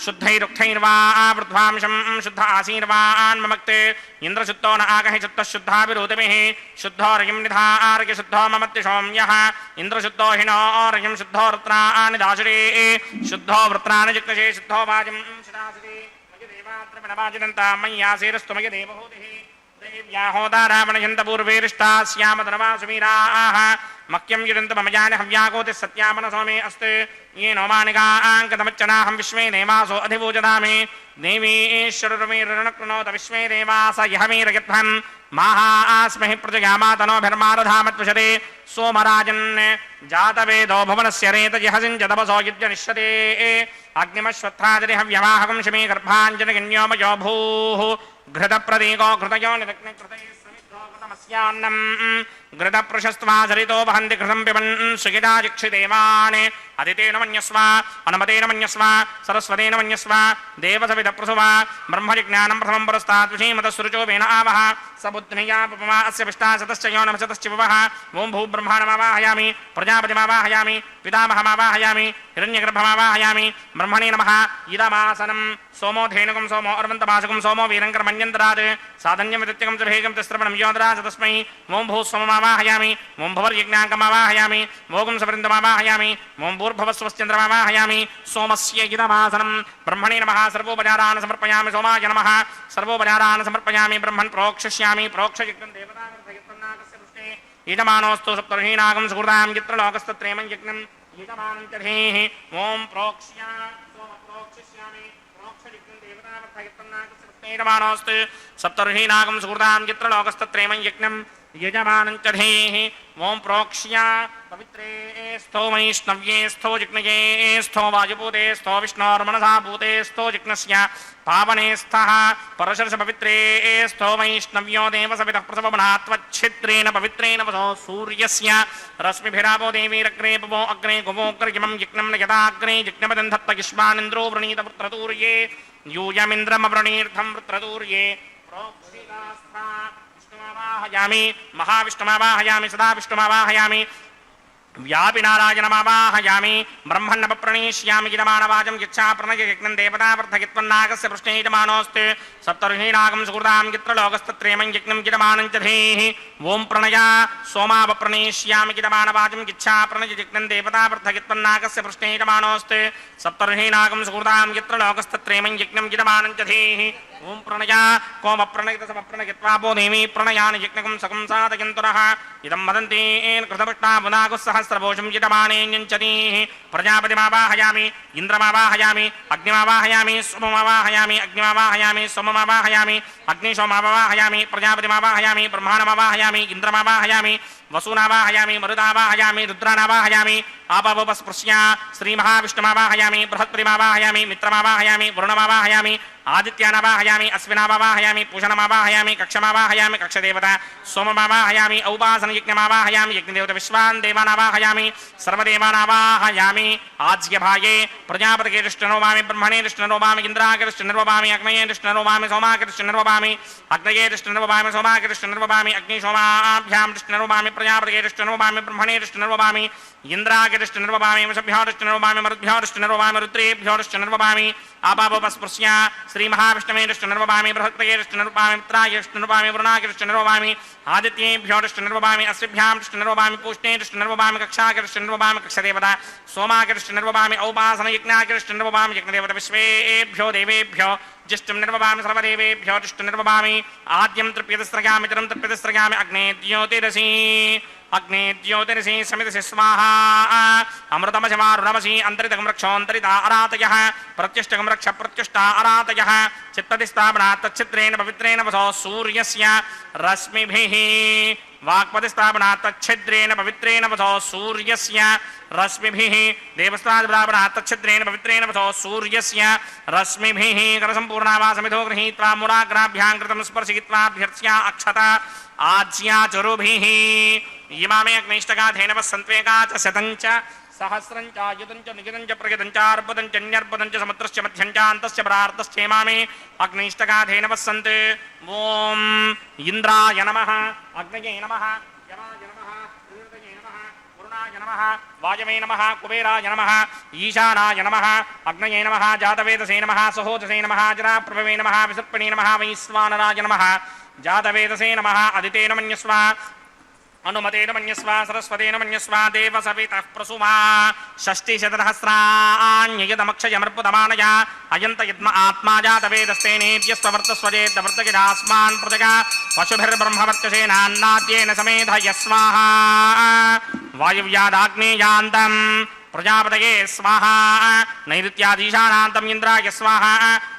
శుద్ధైరుక్తైర్వా వృద్ధ్వాంశం శుద్ధ ఆసీర్వాన్మక్తే ఇంద్రశుద్ధో న ఆగహి శుద్ధ శుద్ధాభిరోతమిః శుద్ధోర్యం నిధార్య శుద్ధో మమత్తిషోమ్యః ఇంద్రశుద్ధో హినోర్యం శుద్ధో వృత్రాని దాశురే శుద్ధో వృత్రాని జిక్నశే శుద్ధో వాజం శిదాసురే మయదేవాద్రవిణవాజినంతా మయ్యాసేరస్తు మయదేవహూతిః దేవ్యాహోదారావణయంత పూర్వేరిష్టాస్యామధనవాసుమీరాః మక్యం యుడంత మమజాని హవ్యాకోతి సత్యామనసోమే అస్తు ఏ నోమానికాంకతమచ్చనాహం విశ్వే దేవాసో అధిభూజదామి దేవీశ్వరుమీరణక్నోత విశ్వే దేవాస యహమీరయధ్వన్ మాహాస్మహి ప్రజగామాతనోభిర్మారధామత్వశతే సోమరాజన్ జాతవేదో భువనస్య రేతజహసించదపసో యుజ్యనిష్యతే అగ్నిమశ్వత్థాజరి హవ్యవాహకం శమే గర్భాంజనగణ్యోమయో భూః ఘృతప్రదీకో ఘృతయో నిరగ్నకృతమస్యాన్నం ఘృతపృశస్త్వాసరితో వహంతి ఘృతం పిబన్ సుఖితాజిక్షిదేవాన్ అదితేన మన్యస్వ అనుమతేన మన్యస్వ సరస్వతేన మన్యస్వ దేవసవిదప్రసువ బ్రహ్మజిజ్ఞానం ప్రథమం పురస్తాత్ విషీమతస్సురుచో వేణ ఆవహ సబుద్ధ్నియా పపమా అస్య పిష్టాశతశ్చ యోనమశతశ్చ వివహ ఓం భూబ్రహ్మాణమావాహయామి ప్రజాపతిమావాహయామి పితామహమావాహయామి హిరణ్యగర్భమావాహయామి బ్రహ్మణే నమః ఇదమాసనం సోమో ధేనుకం సోమో అర్వంతమాసకం సోమో వీరంకరమన్యంతరాత్ సాధన్యమిత్యకం చ భేగం తిస్రవణం యోధరాజ తస్మై ఓం భూస్వమమావాహయామి ఓం భువర్యజ్ఞాంకమావాహయామి ఓం సపరిందమావాహయామి ఓం భూర్భవస్వశ్చంద్రమావాహయామి సోమస్య ఇదమాసనం బ్రహ్మణే నమః సర్వోపచారాన్ సమర్పయామి సోమాయ నమః సర్వోపచారాన్ సమర్పయామి బ్రహ్మన్ ప్రోక్షయిష్యామి ప్రోక్షయజ్ఞం దేవతాగస్య పుష్టే యజమానోస్తు సప్తర్షీనాగం సుహృదాం యత్ర లోకస్తత్రేమం యజ్ఞం యజమానం చర్హేః ఓం ప్రోక్ష్య ప్రోక్షయిష్యామి ప్రోక్షయజ్ఞం దేవతాగస్య పుష్టే యజమానోస్తు సప్తర్షీనాగం సుహృదాం యత్ర లోకస్తత్రేమం యజ్ఞం యజమానం చర్హేః ఓం ప్రోక్ష్య పవిత్రే స్థో వైష్ణవ్యే స్థో జిగ్నయే స్థో వాయుభూతే స్థో విష్ణోర్మనసా భూతే స్థో జిగ్నస్య పావనే స్థః పరశర్ష పవిత్రే స్థో వైష్ణవ్యో దేవ సవితః ప్రసవమనాత్వచ్ఛిద్రేణ పవిత్రేణ వసో సూర్యస్య రశ్మిభిరాపో దేవీరగ్రే పవో అగ్రే గువోగ్రయమం జిగ్నం యదాగ్రే జిగ్నపదం ధత్త యుష్మానింద్రో వృణీత వృత్రతూర్యే యూయమింద్రమవృణీర్థం వృత్రతూర్యే ప్రోక్షితాస్థా విష్ణుమావాహయామి మహావిష్ణుమావాహయామి సదా విష్ణుమావాహయామి వ్యాపి నారాయణమావాహయామి బ్రహ్మణ్ణపప్రణీష్యామి గిరమాణవాచం గిచ్చా ప్రణయ యజ్ఞం దేవతావర్ధగిత్వన్నాగస్య పృష్ణేయమానోऽస్తి సప్తర్షీనాగం సుకృతాం గిత్రలోకస్తత్రేమం యజ్ఞం గిరమాణం చ ధీః ఓం ప్రణయ సోమాపప్రణీష్యామి గిరమాణవాచం గిచ్చా ప్రణయ యజ్ఞం దేవతావర్ధగిత్వన్నాగస్య పృష్ణేయమానోऽస్తి సప్తర్షీనాగం సుకృతాం గిత్రలోకస్తత్రేమం యజ్ఞం గిరమాణం చ ధీః ఓం ప్రణయ కోమప్రణయిత సమప్రణయత్వాపో దేవీ ప్రణయాని యజ్ఞకం సకం సాధయంతురః ఇదం వదంతి కృతపుష్టాపునాగుः సహస్రభోషం జితమానేన్యంచతీః ప్రజాపతిమావాహయామి ఇంద్రమావాహయామి అగ్నిమావాహయామి సోమమావాహయామి అగ్నిమావాహయామి సోమమావాహయామి అగ్నిశోమావాహయామి ప్రజాపతిమావాహయామి బ్రహ్మాణమావాహయామి ఇంద్రమావాహయామి వసూనావాహయామి మరుదావాహయామి రుద్రానావాహయామి ఆపవోపస్పృశ్య శ్రీమహావిష్ణుమావాహయామి బృహత్పతిమావాహయామి మిత్రమావాహయామి వరుణమావాహయామి ఆదిత్యానావాహయామి అశ్వినావాహయామి పూషణమావాహయామి కక్షమావాహయామి కక్షదేవత సోమమావాహయామి ఔపాసనయజ్ఞమావాహయామి యజ్ఞదేవత విశ్వాన్ దేవానావాహయామి సర్వదేవానావాహయామి ఆజ్యభాగే ప్రజాపతికే దృష్టినరోవామి బ్రహ్మణే దృష్టినరోవామి ఇంద్రాకే దృష్టినరోవామి అగ్నయే దృష్టినరోవామి సోమాకే దృష్టినరోవామి అగ్నయే దృష్టినరోవామి సోమాకే దృష్టినరోవామి అగ్నిశోమాభ్యాం దృష్టినరోవామి ప్రజాపతికే దృష్టినరోవామి బ్రహ్మణే దృష్టినరోవామి ఇంద్రాకే దృష్టినరోవామి వశభ్యో దృష్టినరోవామి మరుద్భ్యో దృష్టినరోవామి రుద్రేభ్యో దృష్టినరోవామి ఆపాపోపస్పృశ్య శ్రీమహావిష్ణవే దృష్టినరోవామి బృహత్పతే దృష్టినరోవామి మిత్రాయ దృష్టినరోవామి వరుణాయ దృష్టినరోవామి ఆదిత్యేభ్యో దృష్టినరోవామి అశ్విభ్యాం దృష్టినరోవామి పూష్ణే దృష్టినరోవామి కక్షాకే దృష్టినరోవామి కక్షదేవత సోమాకే దృష్టినరోవామి ఔపాసనయజ్ఞాకే దృష్టినరోవామి యజ్ఞదేవత విశ్వేభ్యో దేవేభ్యో జిష్టుం నిర్వవామి సర్వదేవేభ్యో దృష్టినిర్వవామి ఆద్యం తృప్యతిస్రగామి ఇతరం తృప్యతిస్రగామి అగ్నే ద్యోతిరసి అగ్నే ద్యోతిరసి సమితిసి స్వాహా అమృతమశమారుణమసి అంతరితకం రక్షోంతరిత అరాతయ ప్రత్యుష్టకం రక్ష ప్రత్యుష్ట అరాతయ చిత్తదిస్థాపనాత్ తచ్చిత్రేణ పవిత్రేణ వసో సూర్యస్య రశ్మిభిః వాక్పతిస్థాపనాత్ తచ్చిద్రేణ పవిత్రేణ వసో సూర్యస్య రశ్మిభిః దేవస్థాపనాత్ తచ్చిద్రేణ పవిత్రేణ వసో సూర్యస్య రశ్మిభిః కరసంపూర్ణావాసమిధో గృహీత్వా మూలాగ్రాభ్యాం కృతం స్పర్శయిత్వాభ్యర్చ్య అక్షత ఆజ్యాచరుభిః ఇమామే అగ్నైష్టగాధేనవ సంత్వేకా చ శతం చ సహస్రం చ యుతం చ నిగితం చ ప్రగితం చ అర్బుదం చ న్యర్బుదం చ సముద్రస్య మధ్యం చ అంతస్య ప్రార్థశ్చేమామే అగ్నైష్టగాధేనవ సంత్ ఓం ఇంద్రాయ నమః అగ్నయే నమః యమాయ నమః హృదయే నమః వరుణాయ నమః వాయవే నమః కుబేరాయ నమః ఈశానాయ నమః అగ్నయే నమః జాతవేదసే నమః సహోదసే నమః జరాప్రభవే నమః విసర్పణే నమః వైశ్వానరాయ నమః జాతవేదసే నమః అదితేన మన్యస్వ అనుమతేన మన్యస్వ సరస్వతేన మన్యస్వ దేవ సవితః ప్రసుమా షష్టిశతసహస్రాణ్యయదమక్షయమర్పుదమానయ అయంత యద్మ ఆత్మా జాతవేదస్తేనేత్యస్వవర్తస్వజేతవర్తకిరాస్మాన్ ప్రజగా పశుభిర్బ్రహ్మవర్చసేనాన్నాద్యేన సమేధయ స్వాహా వాయువ్యాదాగ్నేయాంతం ప్రజాపతయే స్వాహా నైరుత్యాదీశానాంతం ఇంద్రాయ స్వాహా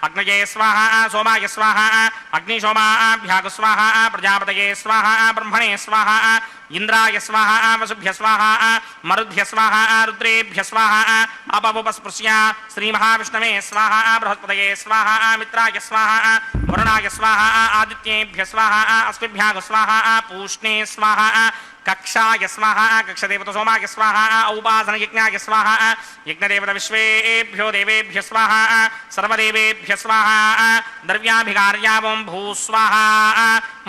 అగ్నయే స్వాహా సోమాయ స్వాహా అగ్నిశోమాభ్యాగు స్వాహా ప్రజాపతయే స్వాహా బ్రహ్మణే స్వాహా ఇంద్రాయ స్వాహా వసుభ్య స్వాహా మరుద్భ్య స్వాహా రుద్రేభ్య స్వాహా అపవుపస్పృశ్య శ్రీమహావిష్ణవే స్వాహా బృహస్పతయే స్వాహా మిత్రాయ స్వాహా వరుణాయ స్వాహా ఆదిత్యేభ్య స్వాహా అశ్విభ్యాగు స్వాహా పూష్ణే స్వాహా కక్షాయ స్వాహా కక్షదేవత సోమాయ స్వాహా ఔపాసనయజ్ఞాయ స్వాహా యజ్ఞదేవత విశ్వేభ్యో దేవేభ్య స్వాహా సర్వదేవేభ్య స్వాహా ద్రవ్యాభికార్యా ఓం భూస్వాహా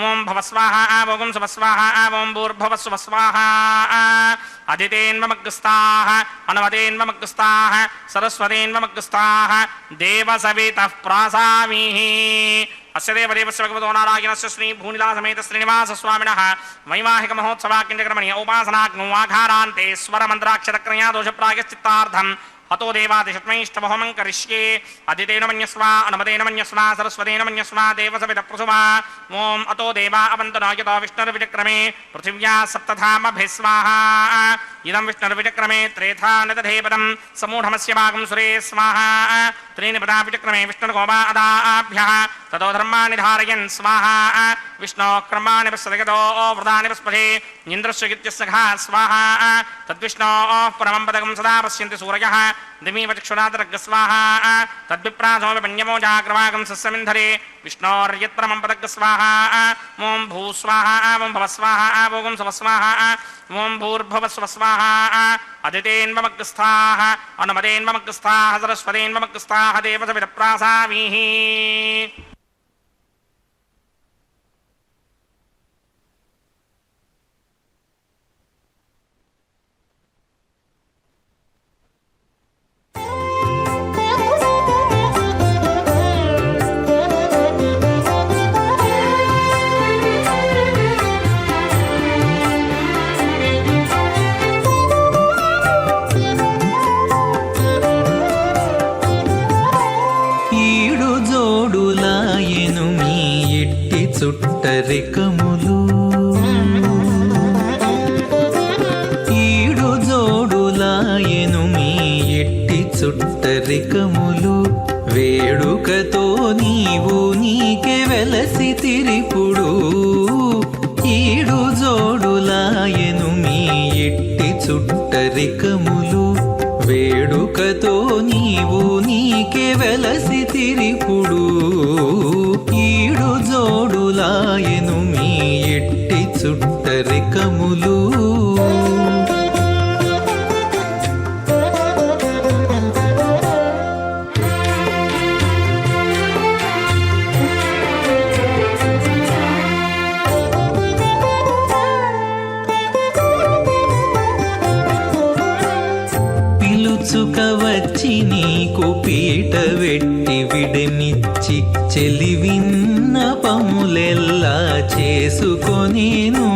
ఓం భవస్వాహా ఓం సువస్వాహా ఓం భూర్భవస్వస్వాహా అదితేన్వమగ్స్తాః అనవతేన్వమగ్స్తాః సరస్వతేన్వమగ్స్తాః దేవసవితః ప్రాసామిః అస్య దేవదేవస్య భగవతో నారాయణస్య శ్రీ భూనిలాసమేత శ్రీనివాస స్వామినః వైవాహిక మహోత్సవాకించక్రమణి ఔపాసనాగ్నో ఆఘారాంతే స్వరమంత్రాక్షరక్రయా దోషప్రాయశ్చిత్తార్థం హతో దేవాదిషట్మైష్టమహోమం కరిష్యే అదితేన మన్యస్వ అనుమతేన మన్యస్వ సరస్వతేన మన్యస్వ దేవసవిత ప్రసుమా ఓం అతో దేవా అవంతనాయతో విష్ణుర్విచక్రమే పృథివ్యా సప్తధామభిస్వాహా इदं विष्णुर्विचक्रमे त्रेथानदधेपदं समूढमस्य भागं सुरे स्वाहा त्रीणि पदा विचक्रमे विष्णुर्गोपादाभ्यः ततो धर्माणि धारयन् स्वाहा विष्णोः कर्माणि पश्यतो व्रतानि पस्पथे इन्द्रस्य गित्यस्य घा स्वाहा तद्विष्णोः परमं पदकं सदा पश्यन्ति सूरयः दिमीव चक्षुरातर्ग स्वाहा तद्विप्रासोऽपि पञ्चमो जाग्रवागं सस्यमिन्धरे विष्णोर्यत्परमं पदक स्वाहा ॐ भू स्वाहा ॐ भव स्वाहा ॐ सव स्वाहा ॐ भूर्भुवः स्वः स्वाहा अदितेन्वमग्रस्थाः अनुमतेन्वमग्रस्थाः सरस्वतेन्वमग्रस्थाः देवसविदप्रासावीः చుట్టరికములు ఈడు జోడులాయెను మీ ఎట్టి చుట్టరికములు వేడుకతో నీవు నీకే వెలసి తిరిపుడు ఈడు జోడులాయెను మీ ఎట్టి చుట్టరికములు వేడుకతో నీవు నీకే వెలసి తిరిపుడు ఈడు జోడులాయెను మీ ఎట్టి చుట్టరికములు పిలుచుక వచ్చి నీకు పీట వెట్టి విడమిచ్చి చెలివిన్న పములెల్లా చేసుకొనేను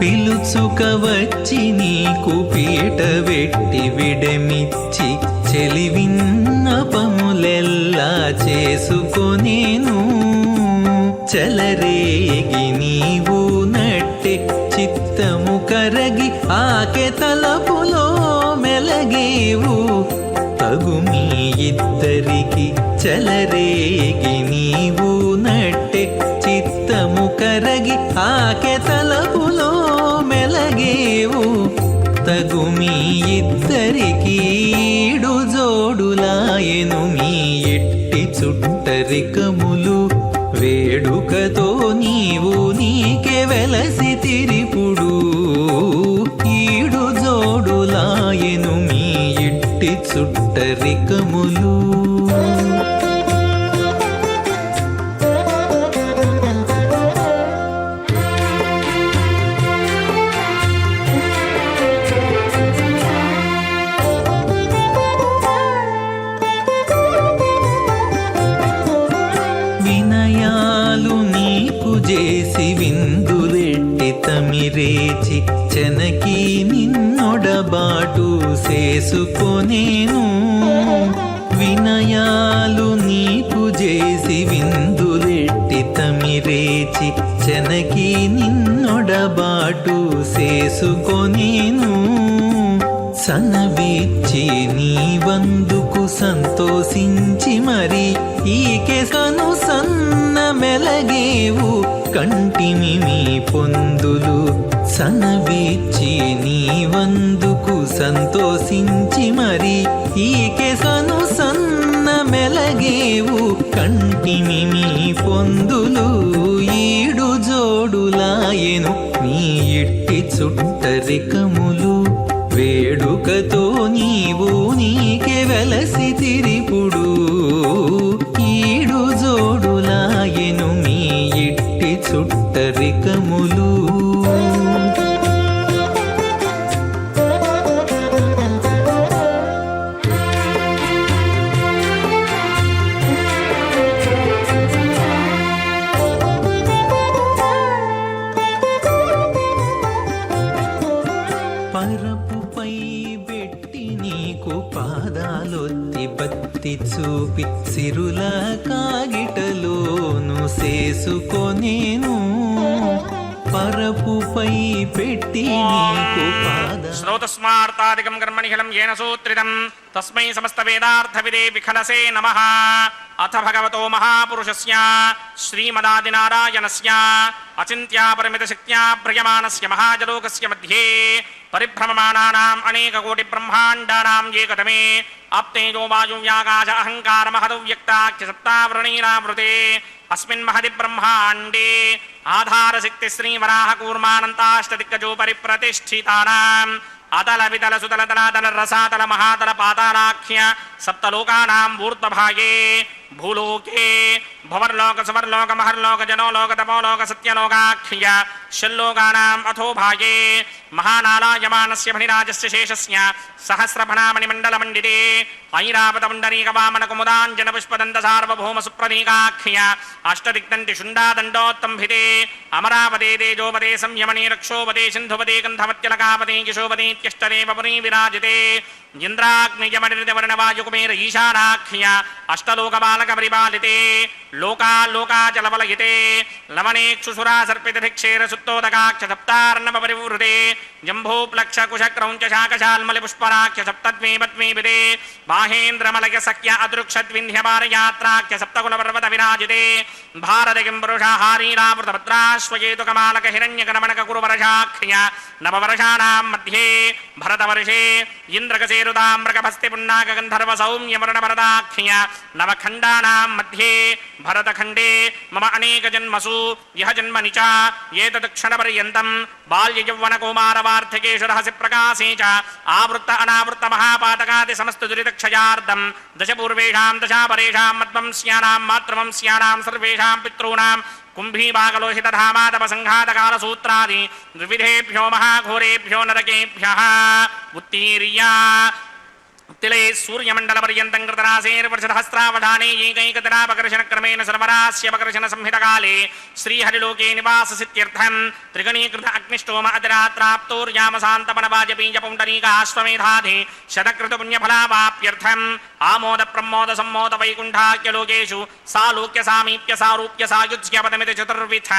పిలుచుక వచ్చి నీకు పీట వెట్టి విడమిచ్చి చెలివిన్న పములెల్లా చేసుకొనేను చలరేగి నీవు నట్టె చిత్తము కరగి ఆకె తలపులో మెలగేవు తగు మీ ఇద్దరికి చలరేగి నీవు నట్టె చిత్తము కరగి ఆకె తలపులో మెలగేవు తగు మీ ఇద్దరికి ఈడు జోడులాయెను మీ ఎట్టి చుట్టరికములు వేడుకతో నీవు నీకే వెలసి తిరిపుడు ఈడు జోడులాయెను మీ ఎట్టి చుట్టరికములు చేసి విందులెట్టి తమిరేచి చెనకి నిన్నొడబాటు చేసుకొనేను వినయాలు నీకు చేసి విందులెట్టి తమిరేచి చెనకి నిన్నొడబాటు చేసుకొనేను సనవిచ్చి నీ వందుకు సంతోషించి మరి ఈకె కను సన్న మెలగేవు కంటిని మీ పొందులు సనవిచ్చి నీ వందుకు సంతోషించి మరి ఈకె కను సన్న మెలగేవు కంటిని మీ పొందులు ఈడు జోడులాయెను నీ ఎట్టి చుట్టరికములు వేడుకతో నీవు నీకే వెలసి తిరిపుడు ఈడు జోడులాయెను మీ ఎట్టి చుట్టరికములు పరపుపై పెట్టి నీకు పాదాలొత్తి బత్తి చూపి సిరుల కాగిటలోను చేసుకొనేను పరపుపై పెట్టి నీకు పాద శ్రోతస్మార్తాదికం కర్మనిఖిలం ఏన సూత్రితం తస్మై సమస్త వేదార్థ విదే విఖలసే నమః. అథ భగవతో మహాపురుషస్య శ్రీమదాదినారాయణస్య అచింత్యాపరిమిత శక్త్యా భ్రయమానస్య మహాజలోకస్య మధ్యే పరిభ్రమమానానాం అనేకకోటి బ్రహ్మాండానాం ఏకతమే ఆప్తేజో వాయువ్యాకాశ అహంకార మహదవ్యక్తాఖ్య సప్తావృణైరావృతే అస్మిన్ మహది బ్రహ్మాండే ఆధారశక్తి శ్రీవరాహ కూర్మానంతాష్టదిగ్గజో పరిప్రతిష్ఠితానాం అతల వితల సుతల తలాతల రసాతల మహాతల పాతాళాఖ్య సప్తలోకానాం ఊర్ధ్వభాగే భూలోకే భవర్లోక సువర్లోక మహర్లోక జనోలోక తపోలోక సత్యలోకాఖ్య షల్లోకానాం అథోభాగే మహానాలాయమానస్య ఫణిరాజస్య శేషస్య సహస్రఫణామణిమండలమండితే ఐరావతపుండరీకవామన కుముదాంజన పుష్పదంత సార్వభౌమ సుప్రదీకాఖ్య అష్టదిగ్దంతి శుండాదండోత్తంభితే అమరావతే తేజోపదే సంయమనే రక్షోపదే సింధుపదే గంధవత్యలకాపదే కిశోపదేత్యష్టదేవ పురీ విరాజితే ఇంద్రాగ్నియమనిర్దవర్ణవాయుకుమేర ఈశానాఖ్య అష్టలోకబాలక పరిపాలితే లోకాల్లోకాచలవలయితే లవణేక్షుసురా సర్పితధిక్షేర సుత్తోదకాఖ్య సప్తార్ణవ పరివృతే జంభూప్లక్ష కుశక్రౌంచ శాకశాల్మలి పుష్పరాఖ్య సప్తద్వీపద్వీపితే బాహేంద్రమలయ సఖ్య అదృక్షద్వింధ్యపారయాత్రాఖ్య సప్తకులపర్వత విరాజితే భారతకిం పురుషాహారీరావృతభద్రాశ్వయేతుకమాలక హిరణ్యకనమణక కురువర్షాఖ్య నవవర్షాణాం మధ్యే భరతవర్షే ఇంద్రకసేరుతామ్రకభస్తి పున్నాక గంధర్వ సౌమ్యమరణభరతాఖ్య నవఖండానాం మధ్యే భరతఖండే మమ అనేక జన్మసు ఇహ జన్మని చ ఏతత్క్షణపర్యంతం బాల్యయౌవన కౌమారవార్ధకేషు రహసి ప్రకాశే చ ఆవృత్త అనావృత్త మహాపాతకాది సమస్త దురితక్షయార్థం దశపూర్వేషాం దశాపరేషాం మద్వంస్యానాం మాతృవంస్యానాం సర్వేషాం పితॄణాం కుంభీపాకలోహితధామాతపసంఘాతకాలసూత్రాది ద్వివిధేభ్యో మహాఘోరేభ్యో నరకేభ్యః ఉత్తీర్య తిలే సూర్యమండలపర్యంతం కృతరాశేర్వర్షసహస్రావధానే ఏకైకదినాపకర్షణక్రమేణ సర్వరాస్యపకర్షణ సంహితకాలే శ్రీహరిలోకే నివాససిత్యర్థం త్రిగణీకృత అగ్నిష్టోమ అతిరాత్రాప్తోర్యామశాంతపనవాజపీజపౌండరీకాశ్వమేధాధి శతకృతపుణ్యఫలావాప్యర్థం ఆమోద ప్రమోద సమ్మోద వైకుంఠాఖ్యలోకేషు సాలోక్య సామీప్య సారూప్య సాయుజ్యపదమితి చతుర్విధ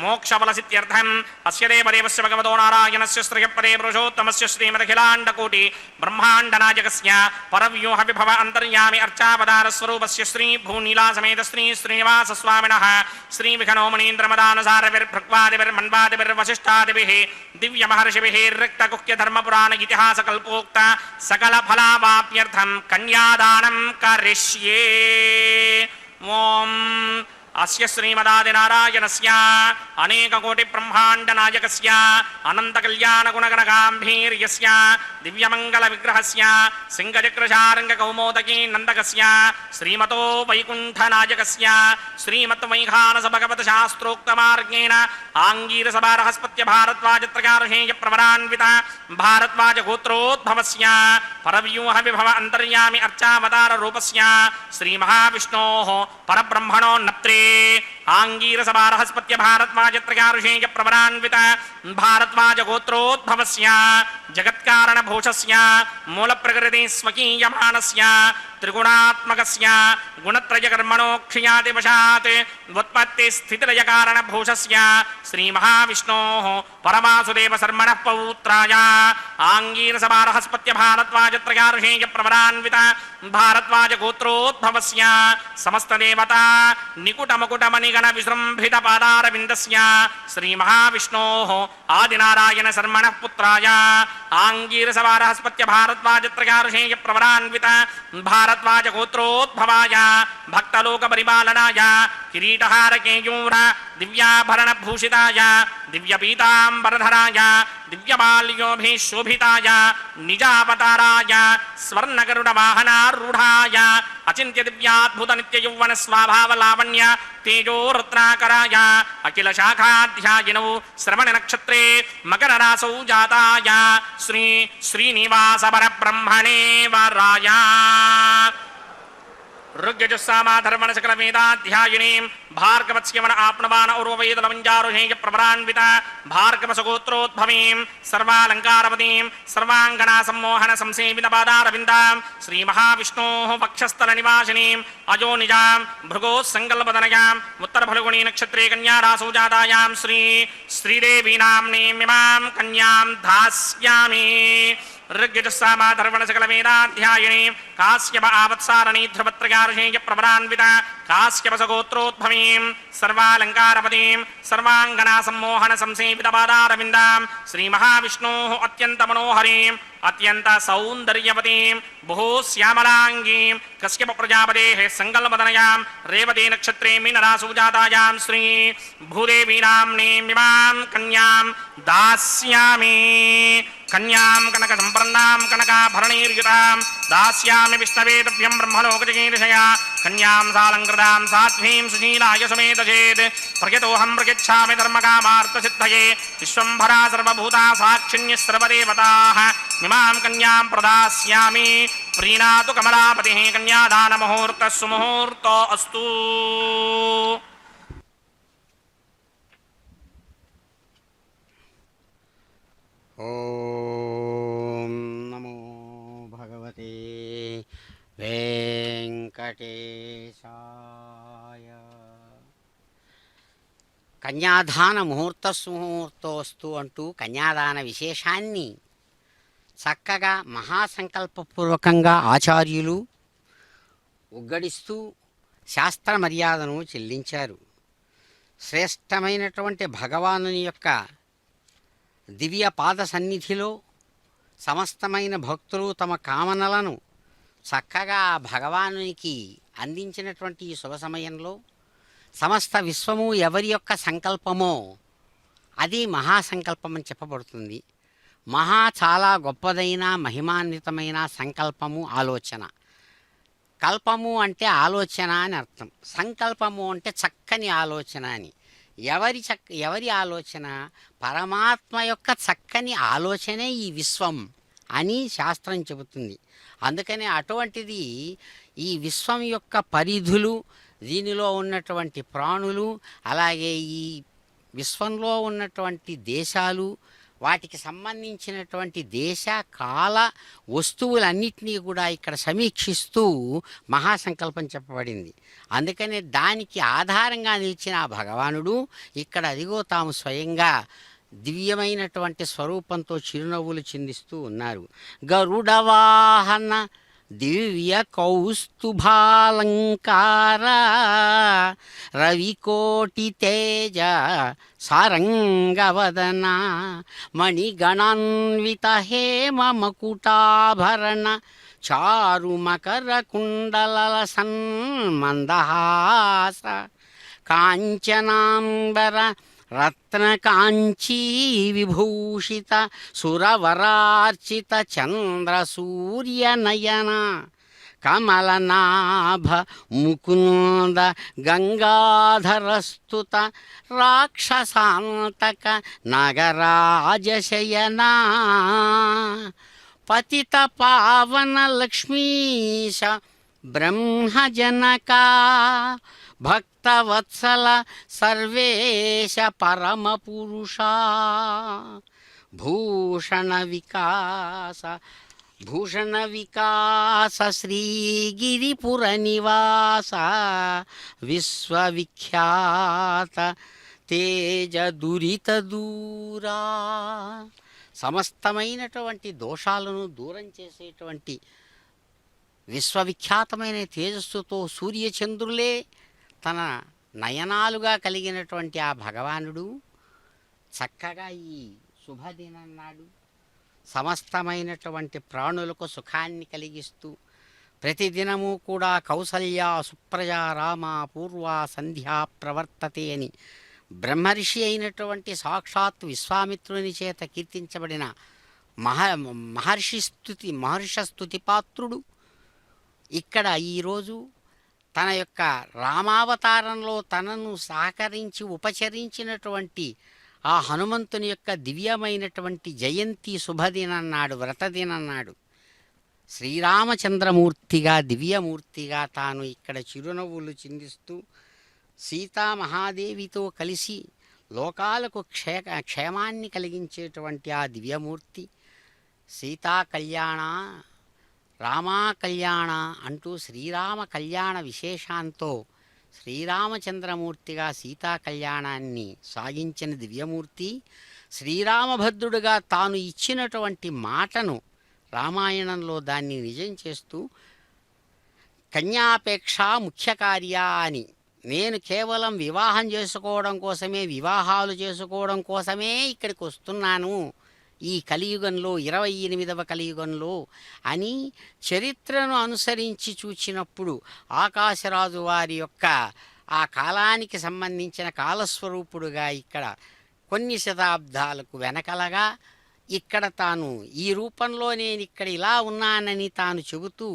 మోక్షఫలసిత్యర్థం అస్య దేవదేవస్య భగవతో నారాయణస్య శ్రియపదే పురుషోత్తమస్య శ్రీమదఖిలాండకోటి బ్రహ్మాండనాయకస్య పరవ్యూహ విభవ అంతర్యామి అర్చావతార స్వరూపస్య శ్రీ భూనీలా సమేత శ్రీ శ్రీనివాస స్వామినః శ్రీ విఘనోమణీంద్రమదానుసారవిర్భృక్వాదివిర్వశిష్టాదిభిః దివ్య మహర్షిభిః రక్తకుక్య ధర్మపురాణ ఇతిహాస కల్పోక్త సకల ఫలావాప్యర్థం కన్యాదానం కరిష్యే. ఓం అస్య శ్రీమదాదినారాయణస్య అనేకకోటి బ్రహ్మాండనాయకస్య అనంత కళ్యాణ గుణగణగాంభీర్యస్య దివ్యమంగళ విగ్రహస్య సింగచక్రశారంగ కౌమోదకీ నందకస్య శ్రీమతో వైకుంఠనాయకస్య శ్రీమత్ వైఖానస భగవత శాస్త్రోక్తమార్గేణ ఆంగీరసభారహస్పత్య భారద్వాజత్రకారుషేయ ప్రవరాన్విత భారద్వాజ గోత్రోద్భవస్య పరవ్యూహ విభవ అంతర్యామి అర్చావతార రూపస్య శ్రీ మహావిష్ణోః పరబ్రహ్మణో నప్త్రే ఆంగీరసభారహస్పత్య భారద్వాజత్రకారుషేయ ప్రవరాన్విత భారద్వాజ గోత్రోద్భవస్య జగత్కారణ భూషస్య మూల ప్రకృతి స్వకీయమానస్య త్రిగుణాత్మకస్య గుణత్రయకర్మణోక్షయాదివశాత్ ఉత్పత్తి స్థితిలయ కారణ భూషస్య శ్రీ మహావిష్ణోః పరమాసుదేవ శర్మణః పౌత్రాయ ఆంగీరసభారహస్పత్య భారద్వాజత్రకారుషేయ ప్రవరాన్విత భారద్వాజ గోత్రోద్భవస్య సమస్త దేవతా నికుటమకుటమణిగణ విజృంభిత పాదారవిందస్య శ్రీ మహావిష్ణోః ఆదినారాయణ శర్మణః పుత్రాయ ఆంగీరసభారహస్పత్య భారద్వాజత్రకారుషేయ ప్రవరాన్విత భారద్వాజ గోత్రోద్భవాయ భక్తలోక పరిపాలనాయ కిరీటహార కేయూర దివ్యాభరణ భూషితాయ దివ్యపీతాంబరధరాయ దివ్యమాల్యోభిశోభితాయ నిజావతారాయ స్వర్ణగరుడ వాహనారూఢాయ అచింత్య దివ్యాద్భుత నిత్య యౌవన స్వభావ లావణ్య తేజో రత్నాకరాయ అఖిల శాఖాధ్యాయినౌ శ్రవణ నక్షత్రే మకర రాసౌ జాతాయ శ్రీ శ్రీనివాస పరబ్రహ్మణే వరాయ ऋग्यजुस्सामाधर्मणसकलवेदाध्यायिनीं भार्गवत्स्यमन आप्नवान उर्ववेदलमञ्जारुहेय प्रभरान्वित भार्गवसगोत्रोद्भवीं सर्वालङ्कारवतीं सर्वाङ्गनासम्मोहन संसेवितपादारविन्दां श्रीमहाविष्णोः वक्षस्थलनिवासिनीम् अजोनिजां भृगोः सङ्कल्पदनयाम् उत्तरफल्गुणी नक्षत्रे कन्यारासौ जातायां श्रीदेवीनाम्नीमिमां कन्यां धास्यामि ऋग्यजुस्सामाधर्वणसकलवेदाध्यायिनीं काश्यप आवत्सारणी ध्रुवत्रयार्षेय प्रभरान्विता काश्यपसगोत्रोद्भवीं सर्वालङ्कारपदीं सर्वाङ्गनासम्मोहन संसेवितपादारविन्दां श्रीमहाविष्णोः अत्यन्तमनोहरीम् अत्यन्तसौन्दर्यवतीं बहु श्यामलाङ्गीं कश्यप प्रजापतेः सङ्कल्पदनयां रेवती नक्षत्रे मीनरासौ जातायां श्री भूदेवीनाम्नीमिमां कन्यां दास्यामि कन्यां कनकसम्पन्नां कनकाभरणैर्युतां दास्यामि विष्णवे तुभ्यं ब्रह्मलोकजगीर्षया कन्यां सालङ्कृतां साध्वीं सुशीलाय समेतचेत् प्रयतोऽहं प्रयच्छामि धर्मकामार्थसिद्धये विश्वम्भरा सर्वभूता साक्षिण्यः सर्वदेवताः इमां कन्यां प्रदास्यामि प्रीणातु कमलापतिः कन्यादानमुहूर्तः सुमुहूर्तो अस्तु। ఓం నమో భగవతే వెంకటేశాయ. కన్యాదాన ముహూర్తోస్తు అంటూ కన్యాదాన విశేషాన్ని చక్కగా మహాసంకల్పపూర్వకంగా ఆచార్యులు ఉగ్గడిస్తూ శాస్త్ర మర్యాదను చెల్లించారు. శ్రేష్టమైనటువంటి భగవానుని యొక్క దివ్య పాద సన్నిధిలో సమస్తమైన భక్తులు తమ కామనలను చక్కగా భగవానునికి అందించినటువంటి ఈ శుభ సమయంలో సమస్త విశ్వము ఎవరి యొక్క సంకల్పమో అది మహాసంకల్పం అని చెప్పబడుతుంది. చాలా గొప్పదైన మహిమాన్వితమైన సంకల్పము ఆలోచన. కల్పము అంటే ఆలోచన అని అర్థం, సంకల్పము అంటే చక్కని ఆలోచన అని. ఎవరి ఆలోచన? పరమాత్మ యొక్క చక్కని ఆలోచనే ఈ విశ్వం అని శాస్త్రం చెబుతుంది. అందుకనే అటువంటిది ఈ విశ్వం యొక్క పరిధులు, దీనిలో ఉన్నటువంటి ప్రాణులు, అలాగే ఈ విశ్వంలో ఉన్నటువంటి దేశాలు, వాటికి సంబంధించినటువంటి దేశ కాల వస్తువులన్నిటినీ కూడా ఇక్కడ సమీక్షిస్తూ మహాసంకల్పం చెప్పబడింది. అందుకనే దానికి ఆధారంగా నిలిచిన ఆ భగవానుడు ఇక్కడ అదిగో తాము స్వయంగా దివ్యమైనటువంటి స్వరూపంతో చిరునవ్వులు చిందిస్తూ ఉన్నారు. గరుడవాహన దివ్య కౌస్తుభాలంకార రవికోటి తేజ సారంగవదన మణిగణాన్విత హేమ మకుటాభరణ చారు మకర కుండల సన్మందహాస కాంచనాంబర రత్నకాంచీ విభూషిత సురవరార్చిత చంద్ర సూర్యనయన కమలనాభ ముకుంద గంగాధరస్తుత రాక్షసాంతక నగరాజశయనా పతిత పావన లక్ష్మీశ బ్రహ్మజనకా భక్తవత్సల సర్వేశ పరమపురుష భూషణ వికాస శ్రీగిరిపుర నివాస విశ్వవిఖ్యాత తేజ దురిత దూరా. సమస్తమైనటువంటి దోషాలను దూరం చేసేటువంటి విశ్వవిఖ్యాతమైన తేజస్సుతో సూర్యచంద్రులే తన నయనాలుగా కలిగినటువంటి ఆ భగవానుడు చక్కగా ఈ శుభదినం నాడు సమస్తమైనటువంటి ప్రాణులకు సుఖాన్ని కలిగిస్తూ ప్రతిదినము కూడా కౌసల్య సుప్రజా రామ పూర్వ సంధ్యా ప్రవర్తతే అని బ్రహ్మర్షి అయినటువంటి సాక్షాత్ విశ్వామిత్రుని చేత కీర్తించబడిన మహర్షస్తుతిపాత్రుడు ఇక్కడ ఈరోజు తన యొక్క రామావతారంలో తనను సహకరించి ఉపచరించినటువంటి ఆ హనుమంతుని యొక్క దివ్యమైనటువంటి జయంతి శుభదినన్నాడు, వ్రతదినన్నాడు. శ్రీరామచంద్రమూర్తిగా దివ్యమూర్తిగా తాను ఇక్కడ చిరునవ్వులు చిందిస్తూ సీతామహాదేవితో కలిసి లోకాలకు క్షేమాన్ని కలిగించేటువంటి ఆ దివ్యమూర్తి సీతా కళ్యాణ రామా కళ్యాణ అంటూ శ్రీరామ కళ్యాణ విశేషాంతో శ్రీరామచంద్రమూర్తిగా సీతా కళ్యాణాన్ని సాగించిన దివ్యమూర్తి శ్రీరామభద్రుడుగా తాను ఇచ్చినటువంటి మాటను రామాయణంలో దాన్ని నిజం చేస్తూ కన్యాపేక్ష ముఖ్య కార్య అని, నేను కేవలం వివాహం చేసుకోవడం కోసమే, వివాహాలు చేసుకోవడం కోసమే ఇక్కడికి వస్తున్నాను ఈ కలియుగంలో 28వ కలియుగంలో అని చరిత్రను అనుసరించి చూచినప్పుడు ఆకాశరాజు వారి యొక్క ఆ కాలానికి సంబంధించిన కాలస్వరూపుడుగా ఇక్కడ కొన్ని శతాబ్దాలకు వెనకలగా ఇక్కడ తాను ఈ రూపంలో నేను ఇక్కడ ఇలా ఉన్నానని తాను చెబుతూ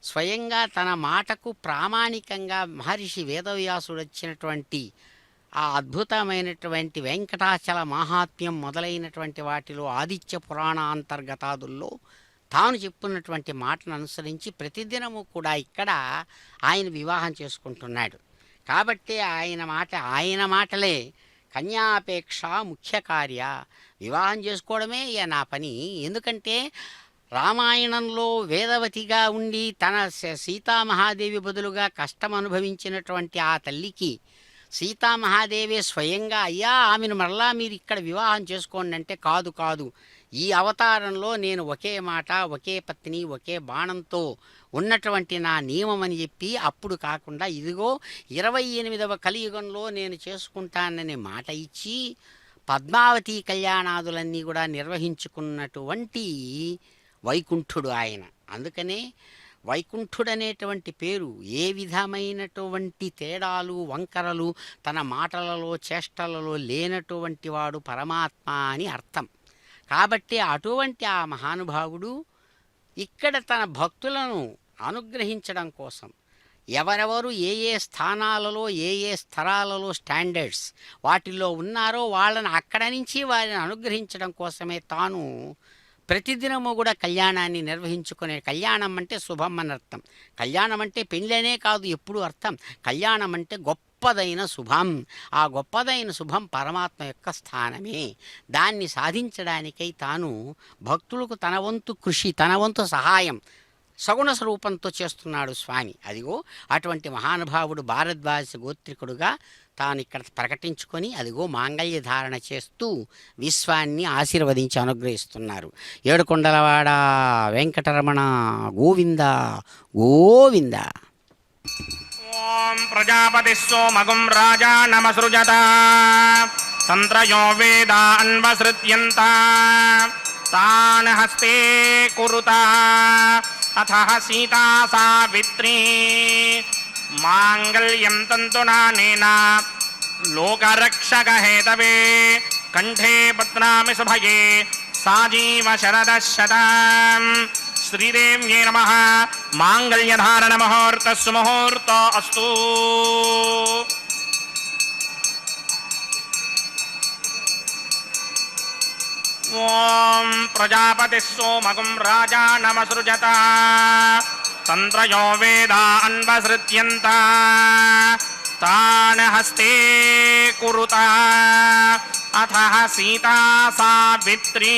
స్వయంగా తన మాటకు ప్రామాణికంగా మహర్షి వేదవ్యాసుడు వచ్చినటువంటి ఆ అద్భుతమైనటువంటి వెంకటాచల మహాత్మ్యం మొదలైనటువంటి వాటిలో ఆదిత్య పురాణాంతర్గతాదుల్లో తాను చెప్పున్నటువంటి మాటను అనుసరించి ప్రతిదినము కూడా ఇక్కడ ఆయన వివాహం చేసుకుంటున్నాడు. కాబట్టి ఆయన మాటలే కన్యాపేక్ష ముఖ్య కార్య, వివాహం చేసుకోవడమే నా పని. ఎందుకంటే రామాయణంలో వేదవతిగా ఉండి తన సీతామహాదేవి బదులుగా కష్టం అనుభవించినటువంటి ఆ తల్లికి సీతామహాదేవి స్వయంగా అయ్యా ఆమెను మరలా మీరు ఇక్కడ వివాహం చేసుకోండి అంటే కాదు, ఈ అవతారంలో నేను ఒకే మాట, ఒకే పత్ని, ఒకే బాణంతో ఉన్నటువంటి నా నియమం అని చెప్పి అప్పుడు కాకుండా ఇదిగో 28వ కలియుగంలో నేను చేసుకుంటాననే మాట ఇచ్చి పద్మావతి కళ్యాణాదులన్నీ కూడా నిర్వహించుకున్నటువంటి వైకుంఠుడు ఆయన. అందుకనే వైకుంఠుడనేటువంటి పేరు ఏ విధమైనటువంటి తేడాలు వంకరలు తన మాటలలో చేష్టలలో లేనటువంటి వాడు పరమాత్మ అని అర్థం. కాబట్టి అటువంటి ఆ మహానుభావుడు ఇక్కడ తన భక్తులను అనుగ్రహించడం కోసం ఎవరెవరు ఏ స్థానాలలో ఏ స్థలాలలో స్టాండర్డ్స్ వాటిల్లో ఉన్నారో వాళ్ళని అక్కడ నుంచి వారిని అనుగ్రహించడం కోసమే తాను ప్రతిదినము కూడా కళ్యాణాన్ని నిర్వహించుకునే, కళ్యాణం అంటే శుభం అని అర్థం. కళ్యాణం అంటే పెళ్ళనే కాదు ఎప్పుడు అర్థం. కళ్యాణం అంటే గొప్పదైన శుభం. ఆ గొప్పదైన శుభం పరమాత్మ యొక్క స్థానమే. దాన్ని సాధించడానికై తాను భక్తులకు తన వంతు కృషి, తన వంతు సహాయం సగుణ స్వరూపంతో చేస్తున్నాడు స్వామి. అదిగో అటువంటి మహానుభావుడు భారద్వాజ గోత్రికుడుగా తాను ఇక్కడ ప్రకటించుకొని అదిగో మాంగళ్య ధారణ చేస్తూ విశ్వాన్ని ఆశీర్వదించి అనుగ్రహిస్తున్నారు. ఏడుకొండలవాడ వెంకటరమణ గోవింద గోవింద. ఓం ప్రజాపతి సోమగుం రాజా నమసృజత తంత్రయో వేద అన్వసృత్యంత తాన్ హస్తే కురుత అథ సీతా సావిత్రీ మాంగళ్యం తంతునానేన లోకరక్షక హేతవే కంఠే బధ్నామి శుభగే సాజీవ శరదశతం. శ్రీదేవ్యై నమః. మాంగళ్యధారణ ముహూర్తస్సు ముహూర్త అస్తు. ఓం ప్రజాపతి సోమగుం రాజా నమసృజత తంత్రయో వేద అన్వసృత్యంత తాన్ హస్తే కురుత అథ సీతా సావిత్రీ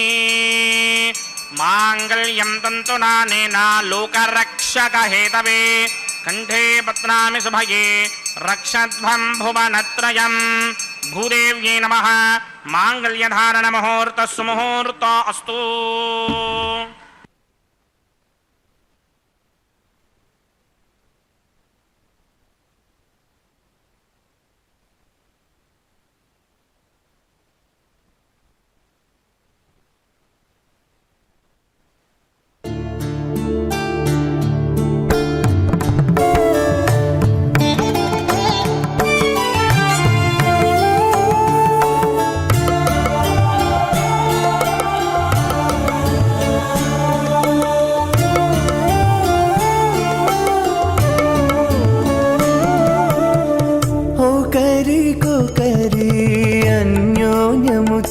మాంగళ్యం తంతునానేన లోకరక్షక హేతవే కంఠే బధ్నామి శుభగే రక్షధ్వం భువనత్రయం. భూదేవ్యై నమః. మాంగళ్యధారణ ముహూర్తస్సు ముహూర్త అస్తు.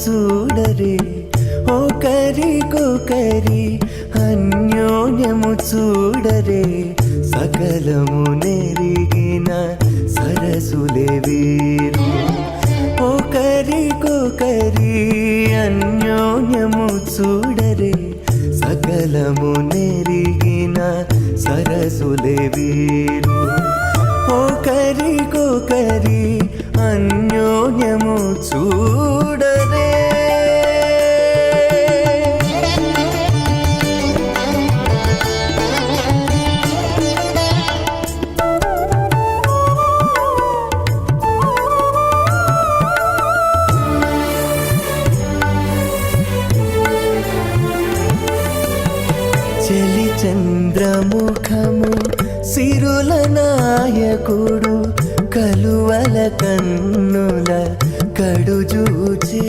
చూడరే ఒకరికొకరి అన్యోన్యము అన్యోన్యము చూడరే సకలము నెరిగిన సరసులే వీరు ఒకరికొకరి అన్యోన్యము చూడరే సకలము నెరిగిన సరసులే వీరు ఒకరికొకరి అన్యోన్యము చూడరే చెలి చంద్రముఖము సిరుల నాయకుడు కలువల కన్నుల కడుజూచే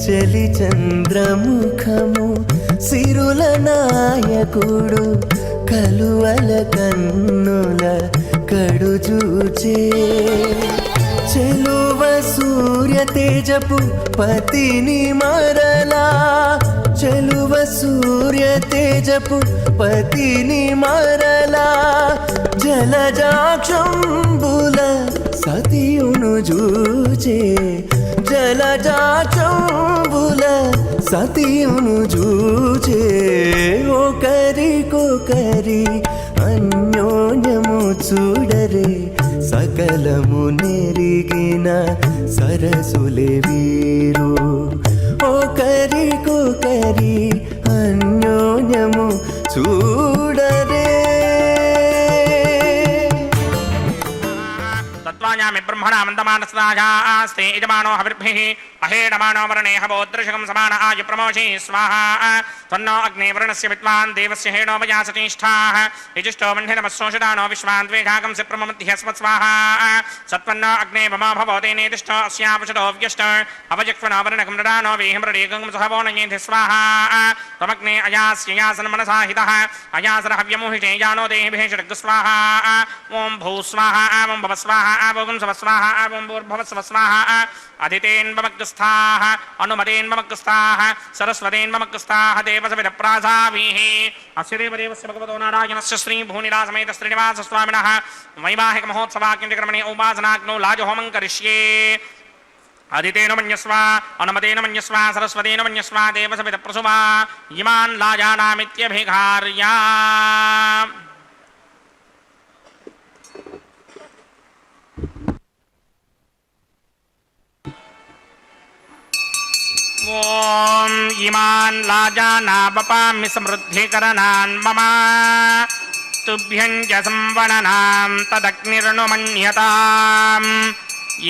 చెలి చంద్రముఖము సిరుల నాయకుడు కలువల కన్నుల కడుజూచే చెలువ సూర్య తేజపు పతిని మరలా చెలువ సూర్య తేజపు పతిని మరలా జలజాక్షంబుల సతియును జూచే జలజాక్షంబుల సతియును జూచే ఒకరికొకరి అన్యోన్యము చూడరే సకలము నెరిగిన సరసులే వీరు ఒకరికొకరి అన్యోన్యము చూడరే తత్వాయామి బ్రహ్మణా మందమానస్తాయాస్తే యజమానో హవిర్భిః అహేడమానో వరణే హవోదృశకం సమాన ఆయు ప్రమోషి స్వాహా త్వన్నో అగ్నే వరుణస్య విద్వాన్ దేవస్య హేణో వయాసతిష్ఠాః యజుష్టో మన్హినమస్సోషదానో విశ్వాన్ ద్వేషాకం సిప్రమమధ్యస్మత్ స్వాహా సత్వన్నో అగ్నే మమా భవోతేనేతిష్టో అస్యాపుషదో వ్యష్ట అవజక్ష్వనో వరుణకం నడానో వేహిమృడేకం సహవో నయేధి స్వాహా త్వమగ్నే అయాస్యయాసన మనసాహితః అయాసన హవ్యమోహిషే యానో దేహిభిషడగ్ స్వాహా ఓం భూ స్వాహా ఓం భవ స్వాహా ఓం శవ స్వాహా ఓం భూర్భవ స్వ స్వాహా అదితేన్వమగ్స్థాః అనుమతేన్వమగ్స్థాః సరస్వతేన్వమగ్స్థాః దేవసవిదప్రాసావీః అస్య దేవదేవస్య భగవతో నారాయణస్య శ్రీ భూనిలాసమేత శ్రీనివాస స్వామినః వైవాహిక మహోత్సవాక్యంచక్రమణే ఉపాసనాగ్నౌ లాజహోమం కరిష్యే అదితేన మన్యస్వ అనుమతేన మన్యస్వ సరస్వతేన మన్యస్వ దేవసవిదప్రసువా ఇమాన్ లాజానామిత్యభిఘార్యా ఓం ఇమాన్ లాజానాపపామి సమృద్ధికరణాన్ మమ తుభ్యం చ సంవణనాం తదగ్నిర్నుమన్యతాం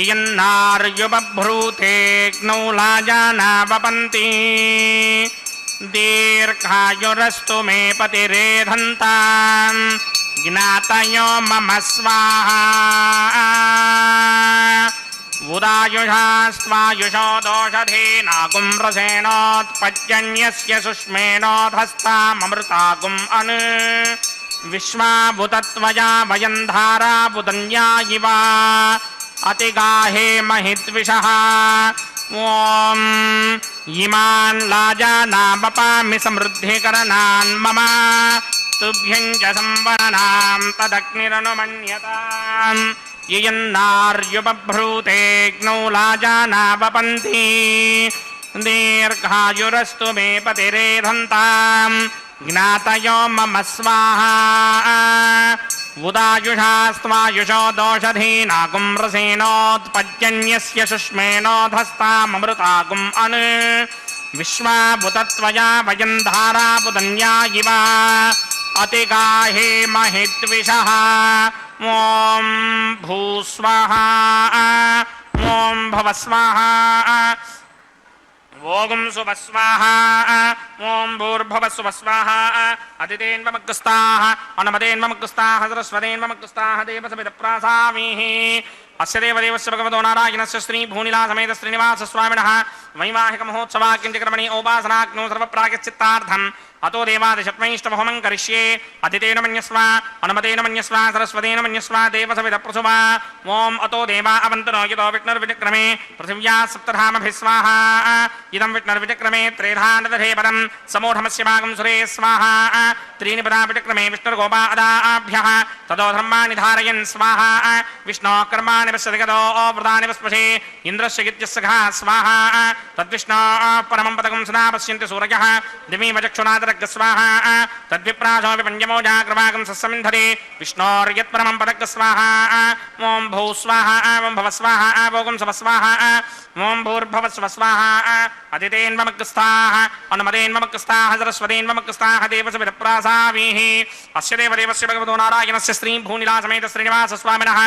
యన్నార్యుబభ్రూతేగ్నౌ లాజానాపపంతి దీర్ఘాయురస్తు మే పతిరేధంతాం జ్ఞాతయో మమ స్వాహా ఉదాయుషాస్వాయుషో దోషధీనాగుం రసేనోత్పద్యన్యస్య సుష్మేణోధస్తామమృతాగుం అను విశ్వాభుతత్వయా వయం ధారాభుతన్యా ఇవ అతిగాహే మహిద్విషః ఓం ఇమాన్ లాజానామపామి సమృద్ధికరణాన్ మమ తుభ్యం చ సంవరణాం తదగ్నిరనుమన్యతాం యన్నార్యుబభ్రూతేగ్నౌ లాజానాపపంతి దీర్ఘాయురస్తు మే పతిరేధంతాం జ్ఞాతయో మమ స్వాహా ఉదాయుషాస్వాయుషో దోషధీనాగుం రసేనోత్పద్యన్యస్య సుష్మేణోధస్తామమృతాగుం అను విశ్వాభుతత్వయా వయం ధారాపుతన్యా ఇవ అతిగాహే మహిద్విషః ఓం భూస్వాహా ఓం భవస్వాహా ఓం సువస్వాహా ఓం భూర్భువస్సువస్వాహా అదితేన్వమగ్స్థాః అనుమతేన్వమగ్స్థాః సరస్వతేన్వమగ్స్థాః దేవసవిదప్రాసామీః అస్య దేవదేవస్య భగవతో నారాయణస్య శ్రీ భూనిలాసమేత శ్రీనివాస స్వామినః వైవాహిక మహోత్సవాక్యంచక్రమణే ఉపాసనాగ్నౌ సర్వప్రాయశ్చిత్తార్థం అతో దేవాదశత్మైష్టమహోమం కరిష్యే అతిథేన మన్యస్వ అనుమతేన మన్యస్వ సరస్వతేన మన్యస్వ దేవసవిద ప్రసువ ఓం అతో దేవా అవంతనో యతో విష్ణుర్విచక్రమే పృథివ్యా సప్తధామభిస్వాహ ఇదం విష్ణుర్విచక్రమే త్రేధానదధే పదం సమూఢమస్య భాగం సురే స్వాహ త్రీని పదా విచక్రమే విష్ణుర్గోపాదాభ్యః తదో ధర్మాణి ధారయన్ స్వాహ విష్ణో కర్మాణి పశ్యతిగతో వ్రతాని పస్పశే ఇంద్రస్య గిత్యస్సఖా స్వాహ తద్విష్ణో పరమం పదకం సదా పశ్యంతి సూరయః దివీవ చక్షునాదరగ్గ స్వాహ తద్విప్రాసో విపంజమో జాగ్రవాగం సస్సమింధతే విష్ణోర్యత్పరమం పదగ్గ స్వాహ ఓం భూ స్వాహ ఓం భవ స్వాహ ఓం శవ స్వాహ ఓం భూర్భవ స్వ స్వాహ అతిథేన్వమగ్స్థాః అనుమతేన్వమగ్స్థాః సరస్వతేన్వమగ్స్థాః దేవసవిదప్రాసావీః అస్య దేవదేవస్య భగవతో నారాయణస్య శ్రీం భూనిలాసమేత శ్రీనివాస స్వామినః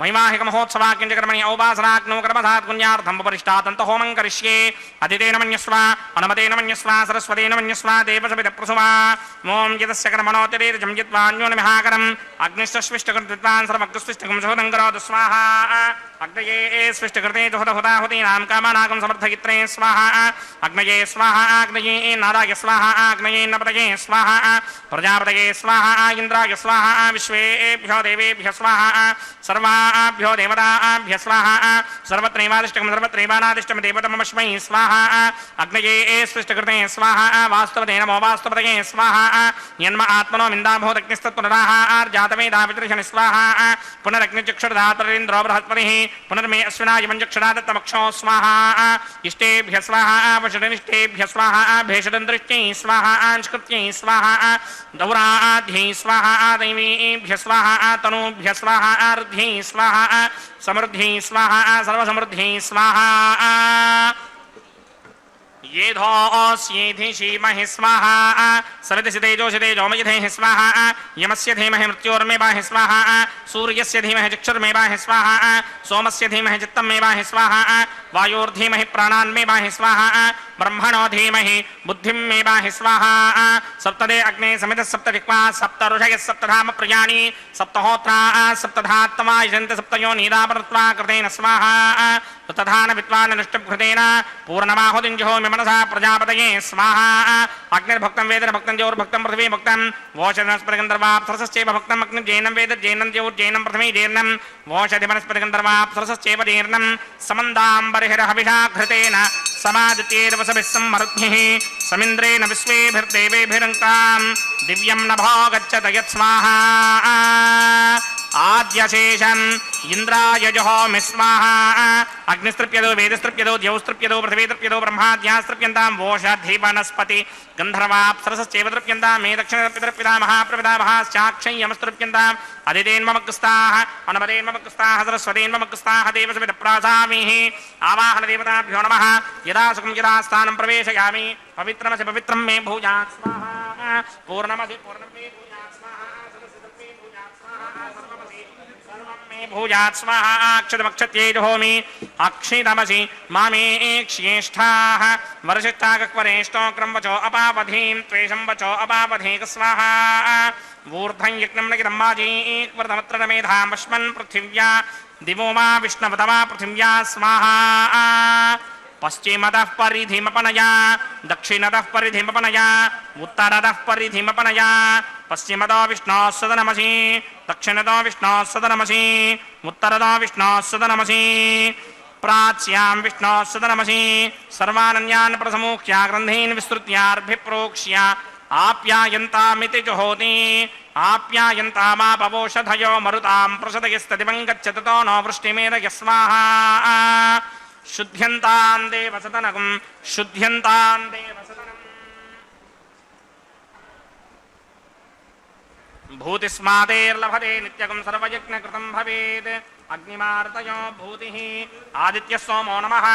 వైవాహిక మహోత్సవాకించకర్మణి ఔపాసనాగ్నో కర్మసాత్ పుణ్యార్థంపరిష్టాతంత హోమం కరిష్యే అతిథేన మన్యస్వ అనుమతేన మన్యస్వ సరస్వతేన మన్యస్వ దేవసవిద ప్రసువ ఓం యదస్య కర్మణోతిరేజం యద్వాన్యోనిమహాకరం అగ్నిశ్చస్విష్టకృత్వాన్ సర్వగ్స్విష్టకం శోధం కరోతు స్వాహ అగ్నయే స్విష్టకృతే జుహుతహుతాహుతీనాం కామానాగం సమర్థయిత్రే స్వాహ అగ్నయే స్వాహ అగ్నయే నారాయ స్వాహ అగ్నయే నపతయే స్వాహ ప్రజాపతయే స్వాహ ఇంద్రాయ స్వాహ విశ్వేభ్యో దేవేభ్య స్వాహ సర్వాభ్యో దేవతాభ్య స్వాహ సర్వత్రైవాదిష్టకం సర్వత్రైవానాదిష్టం దేవతమస్మై స్వాహ అగ్నయే స్విష్టకృతే స్వాహ వాస్తవతే నమో వాస్తవతయే స్వాహ యన్మ ఆత్మనో విందాభూతగ్నిస్తత్పునరాహ ఆర్జాతవేదా వితృషణి స్వాహ పునరగ్నిచక్షుర్ధాతరేంద్రో బృహస్పతిః పునర్మే అశ్వినాయ మంజక్షురాదత్తమక్షో స్వాహ ఇష్టేభ్య స్వాహ వషడనిష్టేభ్య స్వాహ భేషదందృష్ట్యై స్వాహ అంష్కృత్యై స్వాహ దౌరాధ్యై స్వాహ దైవీభ్య స్వాహ తనూభ్య స్వాహ ఆరుధ్యై స్వాహ సమృద్ధ్యై స్వాహ సర్వసమృద్ధ్యై స్వాహ येधोऽस्येधि शीमहि स्वाहा सवितसि तेजोषि तेजोमयधेः स्वाहा यमस्य धीमहि मृत्योर्मेवाहि स्वाहा सूर्यस्य धीमहि चक्षुर्मेवाहि स्वाहा सोमस्य धीमहि चित्तमेवाहि स्वाहा वायोर्धीमहि प्राणान्मेवाहि स्वाहा ब्रह्मणो धीमहि बुद्धिमेवाहि स्वाहा सप्तदे अग्ने समितः सप्तदिक्पा सप्त ऋषयः सप्तधाम प्रियाणि सप्तहोत्रा सप्तधात्तमा यजन्ति सप्तयो नीरापरत्वा कृतेन स्वाहा तथान विद्वान् निष्टभृतेन पूर्णमाहुतिञ्जुहोमि मनसा प्रजापतये स्वाहा अग्निर्भक्तं वेदन भक्तं ज्योर्भक्तं पृथिवी भक्तं वोषधनस्पतिगन्धर्वाप्सरसश्चैव भक्तम् अग्निर्जैनं वेद जैनं ज्योर्जैनं पृथिवी जैर्नं वोषधिवनस्पतिगन्धर्वाप्सरसश्चैव जैर्नं समन्दाम्बरिहिरहविषा घृतेन समादित्यैर्वसभिः सम्मरुद्भिः समिन्द्रेण विश्वेभिर्देवेभिरङ्कां दिव्यं नभो गच्छत यत्स्वाहा आद्यशेषम् इंद्राय जुहोमि स्वाहा अग्निस्तृप्यदो वेदस्तृप्यदो द्यौस्तृप्यदो पृथिवीतृप्यदो ब्रह्माद्यास्तृप्यन्तां वोषधि वनस्पति गन्धर्वाप्सरसश्चैव तृप्यन्तां मे दक्षिणतृप्यतृप्यता महाप्रभृता महाश्चाक्षय्यमस्तृप्यन्ताम् अदितेन्ममग्स्ताः अनुमतेन्ममग्स्ताः सरस्वतेन्ममग्स्ताः देवसविदप्रासामीः आवाहनदेवताभ्यो नमः यदा सुखं यदा स्थानं प्रवेशयामि पवित्रमसि पवित्रं मे भूयात् स्वाहा पूर्णमसि पूर्णं मे भूयात् स्वाहा भूयात् स्वाहा अक्षतमक्षत्यै जुहोमि अक्षितमसि मामे क्ष्येष्ठाः वर्षिष्ठाकक्वरेष्ठो क्रमवचो अपापधीं त्वेषं वचो अपापधीक स्वाहा ऊर्ध्वं यज्ञं नगितं माजीक्वृतमत्र मेधामश्मन् पृथिव्या दिवो मा विष्णवतमा पृथिव्या स्वाहा पश्चिमतः परिधिमपनया दक्षिणतः परिधिमपनया उत्तरतः परिधिमपनया पश्चिमतो विष्णोः सदनमसि दक्षिणतो विष्णोः सदनमसि उत्तरतो विष्णोः सदनमसि प्राच्यां विष्णोः सदनमसि सर्वानन्यान् प्रसमुख्य ग्रन्थीन् विस्तृत्यार्भिप्रोक्ष्य आप्यायन्तामिति जुहोति आप्यायन्तामापवोषधयो मरुतां प्रसदयस्तदिवं गच्छततो नो वृष्टिमेरय स्वाहा शुद्ध्यन्तां देवसदनगं शुद्ध्यन्तां देवसदनम् भूतिस्मादेर्लभते नित्यगं सर्वयज्ञकृतं भवेत् अग्निमार्तयो भूतिः आदित्यः सोमो नमः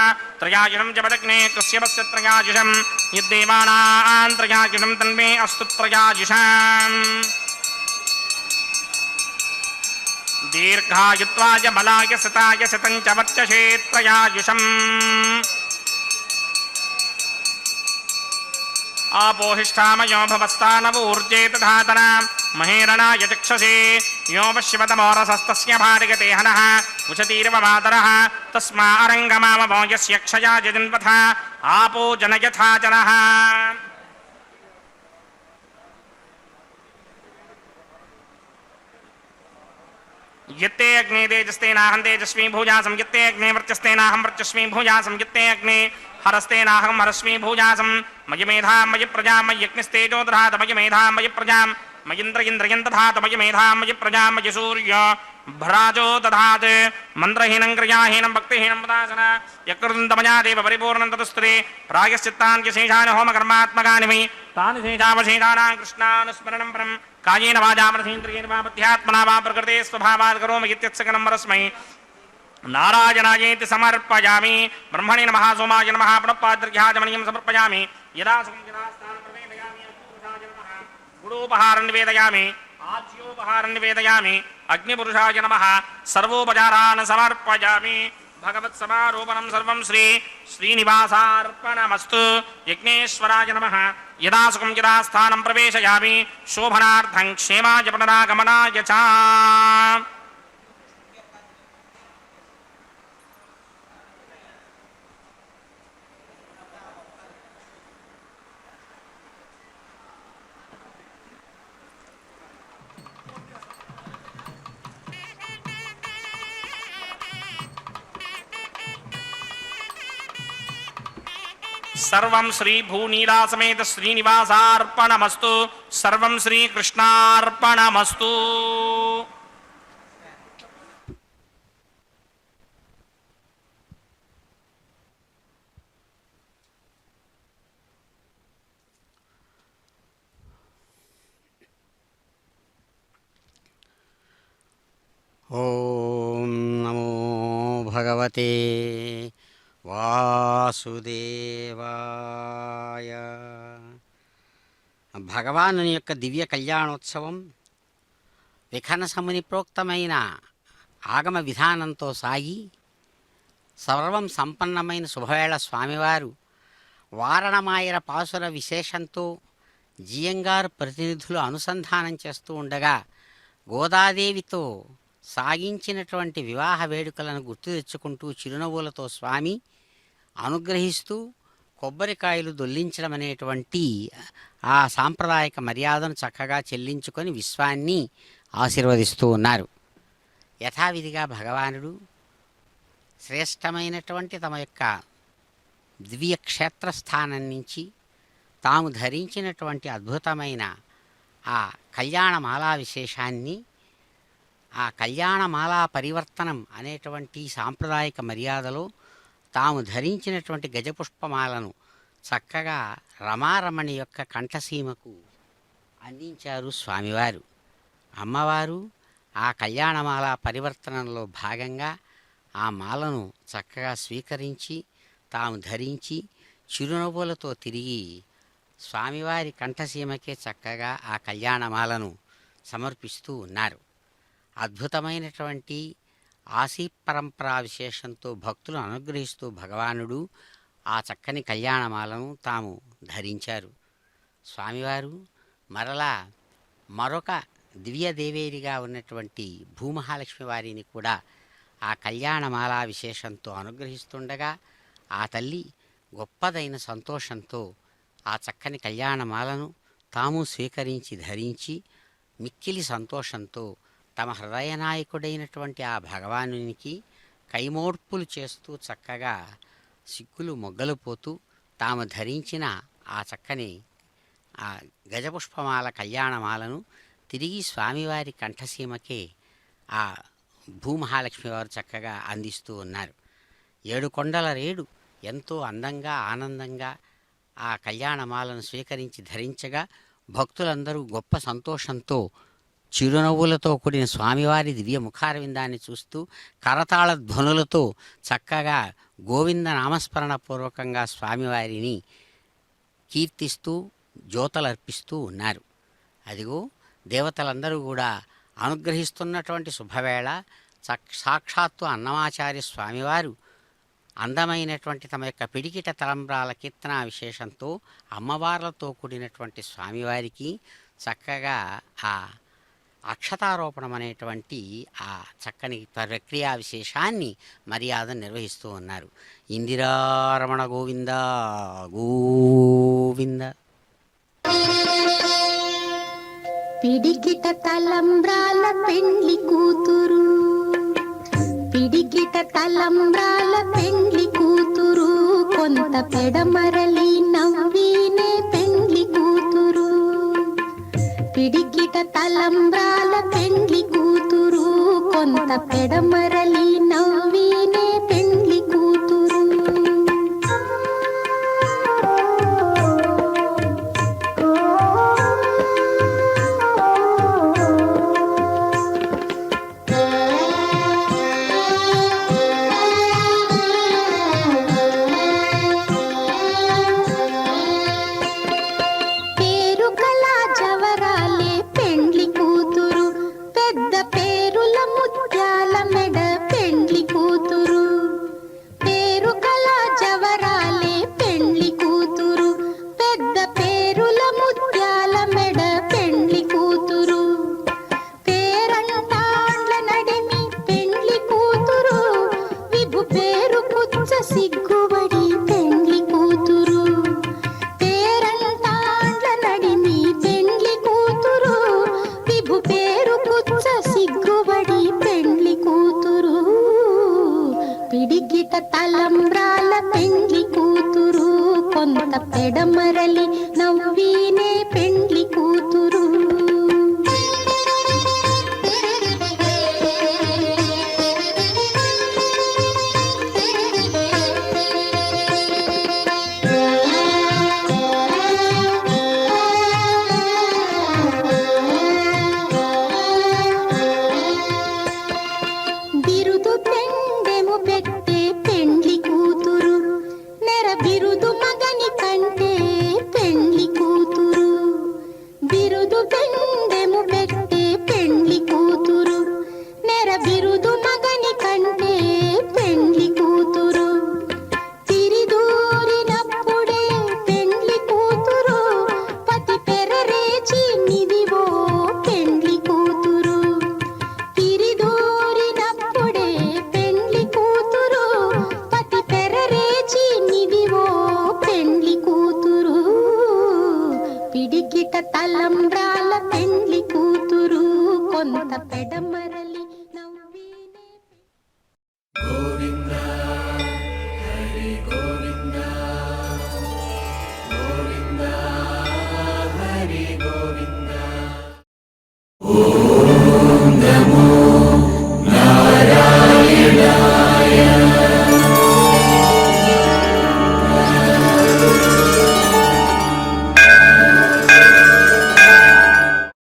त्रयायुषं जपदग्ने कश्यपस्य त्रयायुषं यद्देवानां त्रयायुषं तन्मे अस्तु त्रयायुषम् दीर्घायुत्वाय बलाय सताय शतं च वर्चसे त्रयायुषम् आपोहिष्ठामयो भवस्तानवूर्जे तधातना महेरणाय चक्षसे यो वश्यवतमोरसस्तस्य भार्गते हनः उशतीर्वमातरः तस्मा अरङ्गमामवो यस्य क्षया जजन्वथा आपो जनयथा जनः यत्ते अग्ने तेजस्तेनाहं तेजस्वी भूजासं यत्ते अग्ने वर्चस्तेनाहं वर्चस्वी भूजासं यत्ते अग्ने हरस्तेनाहं हरस्वी भूजासं मयि मेधां मयि प्रजां मयि यज्ञस्तेजो दधात मयि मेधां मयि प्रजां मयिन्द्र इन्द्रियं दधात मयि मेधां मयि प्रजां मयि सूर्य भ्राजो दधात् मन्त्रहीनं क्रियाहीनं भक्तिहीनं वदासन यकृतमया देव परिपूर्णं तदस्त्रे प्रायश्चित्तान् यशेषान् होमकर्मात्मकानि वै तानि शेषावशेषाणां कृष्णानुस्मरणं परं कायेन वाचा मनसेन्द्रियेण वा बुद्ध्यात्मना वा प्रकृते स्वभावात् करोमि इत्यत्सकनं परस्मै नारायणायेति समर्पयामि ब्रह्मणे नमः सोमाय नमः प्रणपाद्र्घ्याजमनीयं समर्पयामि यदा सुखं यदा स्थानं प्रवेदयामि अग्निपुरुषाय नमः गुडोपहारं निवेदयामि आज्योपहारं निवेदयामि अग्निपुरुषाय नमः सर्वोपचारान् समर्पयामि भगवत्समारोपणं सर्वं श्रीनिवासार्पणमस्तु यज्ञेश्वराय नमः यदा सुखं यदा स्थानं प्रवेशयामि शोभनार्थं क्षेमाय पुनरागमनाय च सर्वं श्री भूनीला समेत श्रीनिवासार्पणमस्तु सर्वं श्रीकृष्णार्पणमस्तु ఓం నమో భగవతే వాసుదేవాయ. భగవానుని యొక్క దివ్య కళ్యాణోత్సవం విఖనసముని ప్రోక్తమైన ఆగమ విధానంతో సాగి సర్వం సంపన్నమైన శుభవేళ స్వామివారు వారణమాయర పాసుర విశేషంతో జియంగారు ప్రతినిధులు అనుసంధానం చేస్తూ ఉండగా గోదాదేవితో సాగించినటువంటి వివాహ వేడుకలను గుర్తు తెచ్చుకుంటూ చిరునవ్వులతో స్వామి అనుగ్రహిస్తూ కొబ్బరికాయలు దొల్లించడం అనేటువంటి ఆ సాంప్రదాయక మర్యాదను చక్కగా చెల్లించుకొని విశ్వాన్ని ఆశీర్వదిస్తూ ఉన్నారు. యథావిధిగా భగవానుడు శ్రేష్టమైనటువంటి తమ యొక్క దివ్య క్షేత్రస్థానం నుంచి తాము ధరించినటువంటి అద్భుతమైన ఆ కళ్యాణమాలా విశేషాన్ని, ఆ కళ్యాణమాలా పరివర్తనం అనేటువంటి సాంప్రదాయక మర్యాదలో తాము ధరించినటువంటి గజపుష్పమాలను చక్కగా రమారమణి యొక్క కంఠసీమకు అందించారు స్వామివారు. అమ్మవారు ఆ కళ్యాణమాల పరివర్తనంలో భాగంగా ఆ మాలను చక్కగా స్వీకరించి తాము ధరించి చిరునవ్వులతో తిరిగి స్వామివారి కంఠసీమకే చక్కగా ఆ కళ్యాణమాలను సమర్పిస్తూ ఉన్నారు. అద్భుతమైనటువంటి ఆశీ పరంపరా విశేషంతో భక్తులను అనుగ్రహిస్తూ భగవానుడు ఆ చక్కని కళ్యాణమాలను తాము ధరించారు. స్వామివారు మరలా మరొక దివ్యదేవేరిగా ఉన్నటువంటి భూమహాలక్ష్మి వారిని కూడా ఆ కళ్యాణమాలా విశేషంతో అనుగ్రహిస్తుండగా ఆ తల్లి గొప్పదైన సంతోషంతో ఆ చక్కని కళ్యాణమాలను తాము స్వీకరించి ధరించి మిక్కిలి సంతోషంతో తమ హృదయనాయకుడైనటువంటి ఆ భగవానునికి కైమోడ్పులు చేస్తూ చక్కగా సిగ్గులు మొగ్గలు పోతూ తాము ధరించిన ఆ చక్కని ఆ గజపుష్పమాల కళ్యాణమాలను తిరిగి స్వామివారి కంఠసీమకే ఆ భూమహాలక్ష్మి వారు చక్కగా అందిస్తూ ఉన్నారు. 7 కొండల రేడు ఎంతో అందంగా ఆనందంగా ఆ కళ్యాణమాలను స్వీకరించి ధరించగా భక్తులందరూ గొప్ప సంతోషంతో చిరునవ్వులతో కూడిన స్వామివారి దివ్య ముఖారవిందాన్ని చూస్తూ కరతాళ ధ్వనులతో చక్కగా గోవింద నామస్మరణ పూర్వకంగా స్వామివారిని కీర్తిస్తూ జ్యోతలర్పిస్తూ ఉన్నారు. అదిగో దేవతలందరూ కూడా అనుగ్రహిస్తున్నటువంటి శుభవేళ సాక్షాత్తు అన్నమాచార్య స్వామివారు అందమైనటువంటి తమ యొక్క పిడికిట తలంబ్రాల కీర్తన విశేషంతో అమ్మవార్లతో కూడినటువంటి స్వామివారికి చక్కగా ఆ అక్షతారోపణం అనేటువంటి ఆ చక్కని ప్రక్రియా విశేషాన్ని మర్యాద నిర్వహిస్తూ ఉన్నారు. ఇందిరారమణ గోవింద గోవింద. పిడికిట తలంబ్రాల పెండ్లి కూతురు పిడికిట తలంబ్రాల పెండ్లి కూతురు కొంత పెడమరలి నవ్వీనే పెండ్లి కూతురు పిడికిట తలంబ్రాల పెండ్లి కూతురు కొంత పెడమరలి నవ్వీనే పెండ్లి కూతురు పేరు కళా జవరాలే పెండ్లి కూతురు పెద్ద పేరుల ముత్యాల మెడ పెండ్లి కూతురు పేరు కళా జవరాలే పెండ్లి కూతురు పెద్ద పేరుల ముత్యాల మెడ పెండ్లి కూతురు పేరంటాండ్ల నడిమి పెండ్లి కూతురు విభు పేరు పుచ్చ సిగ్గుబడి పెండ్లి కూతురు పేరంటాండ్ల నడిమి పెండ్లి కూతురు విభు పేరు పుచ్చ సిగ్గుబడి పెండ్లి కూతురు పిడికిట తలంబ్రాల పెండ్లి కూతురు కొంత పెడమరలి నవ్వీనే పెండ్లి కూతురు బిరుదు పెండెము పెట్టే పెండ్లి కూతురు నెర బిరుదు మగని కంటే పెండ్లి కూతురు బిరుదు పెండెము పెట్టే పెండ్లి కూతురు నెర బిరుదు మగని కంటే పెండ్లి కూతురు తిరిదూరినప్పుడే పెండ్లి కూతురు పతి పెరరేచి నిదివో పెండ్లి కూతురు తిరిదూరినప్పుడే పెండ్లి కూతురు పతి పెరరేచి నిదివో పెండ్లి కూతురు పిడికిట తలంబ్రాల పెండ్లి కూతురు కొంత పెడమరలి నవ్వీనే నమో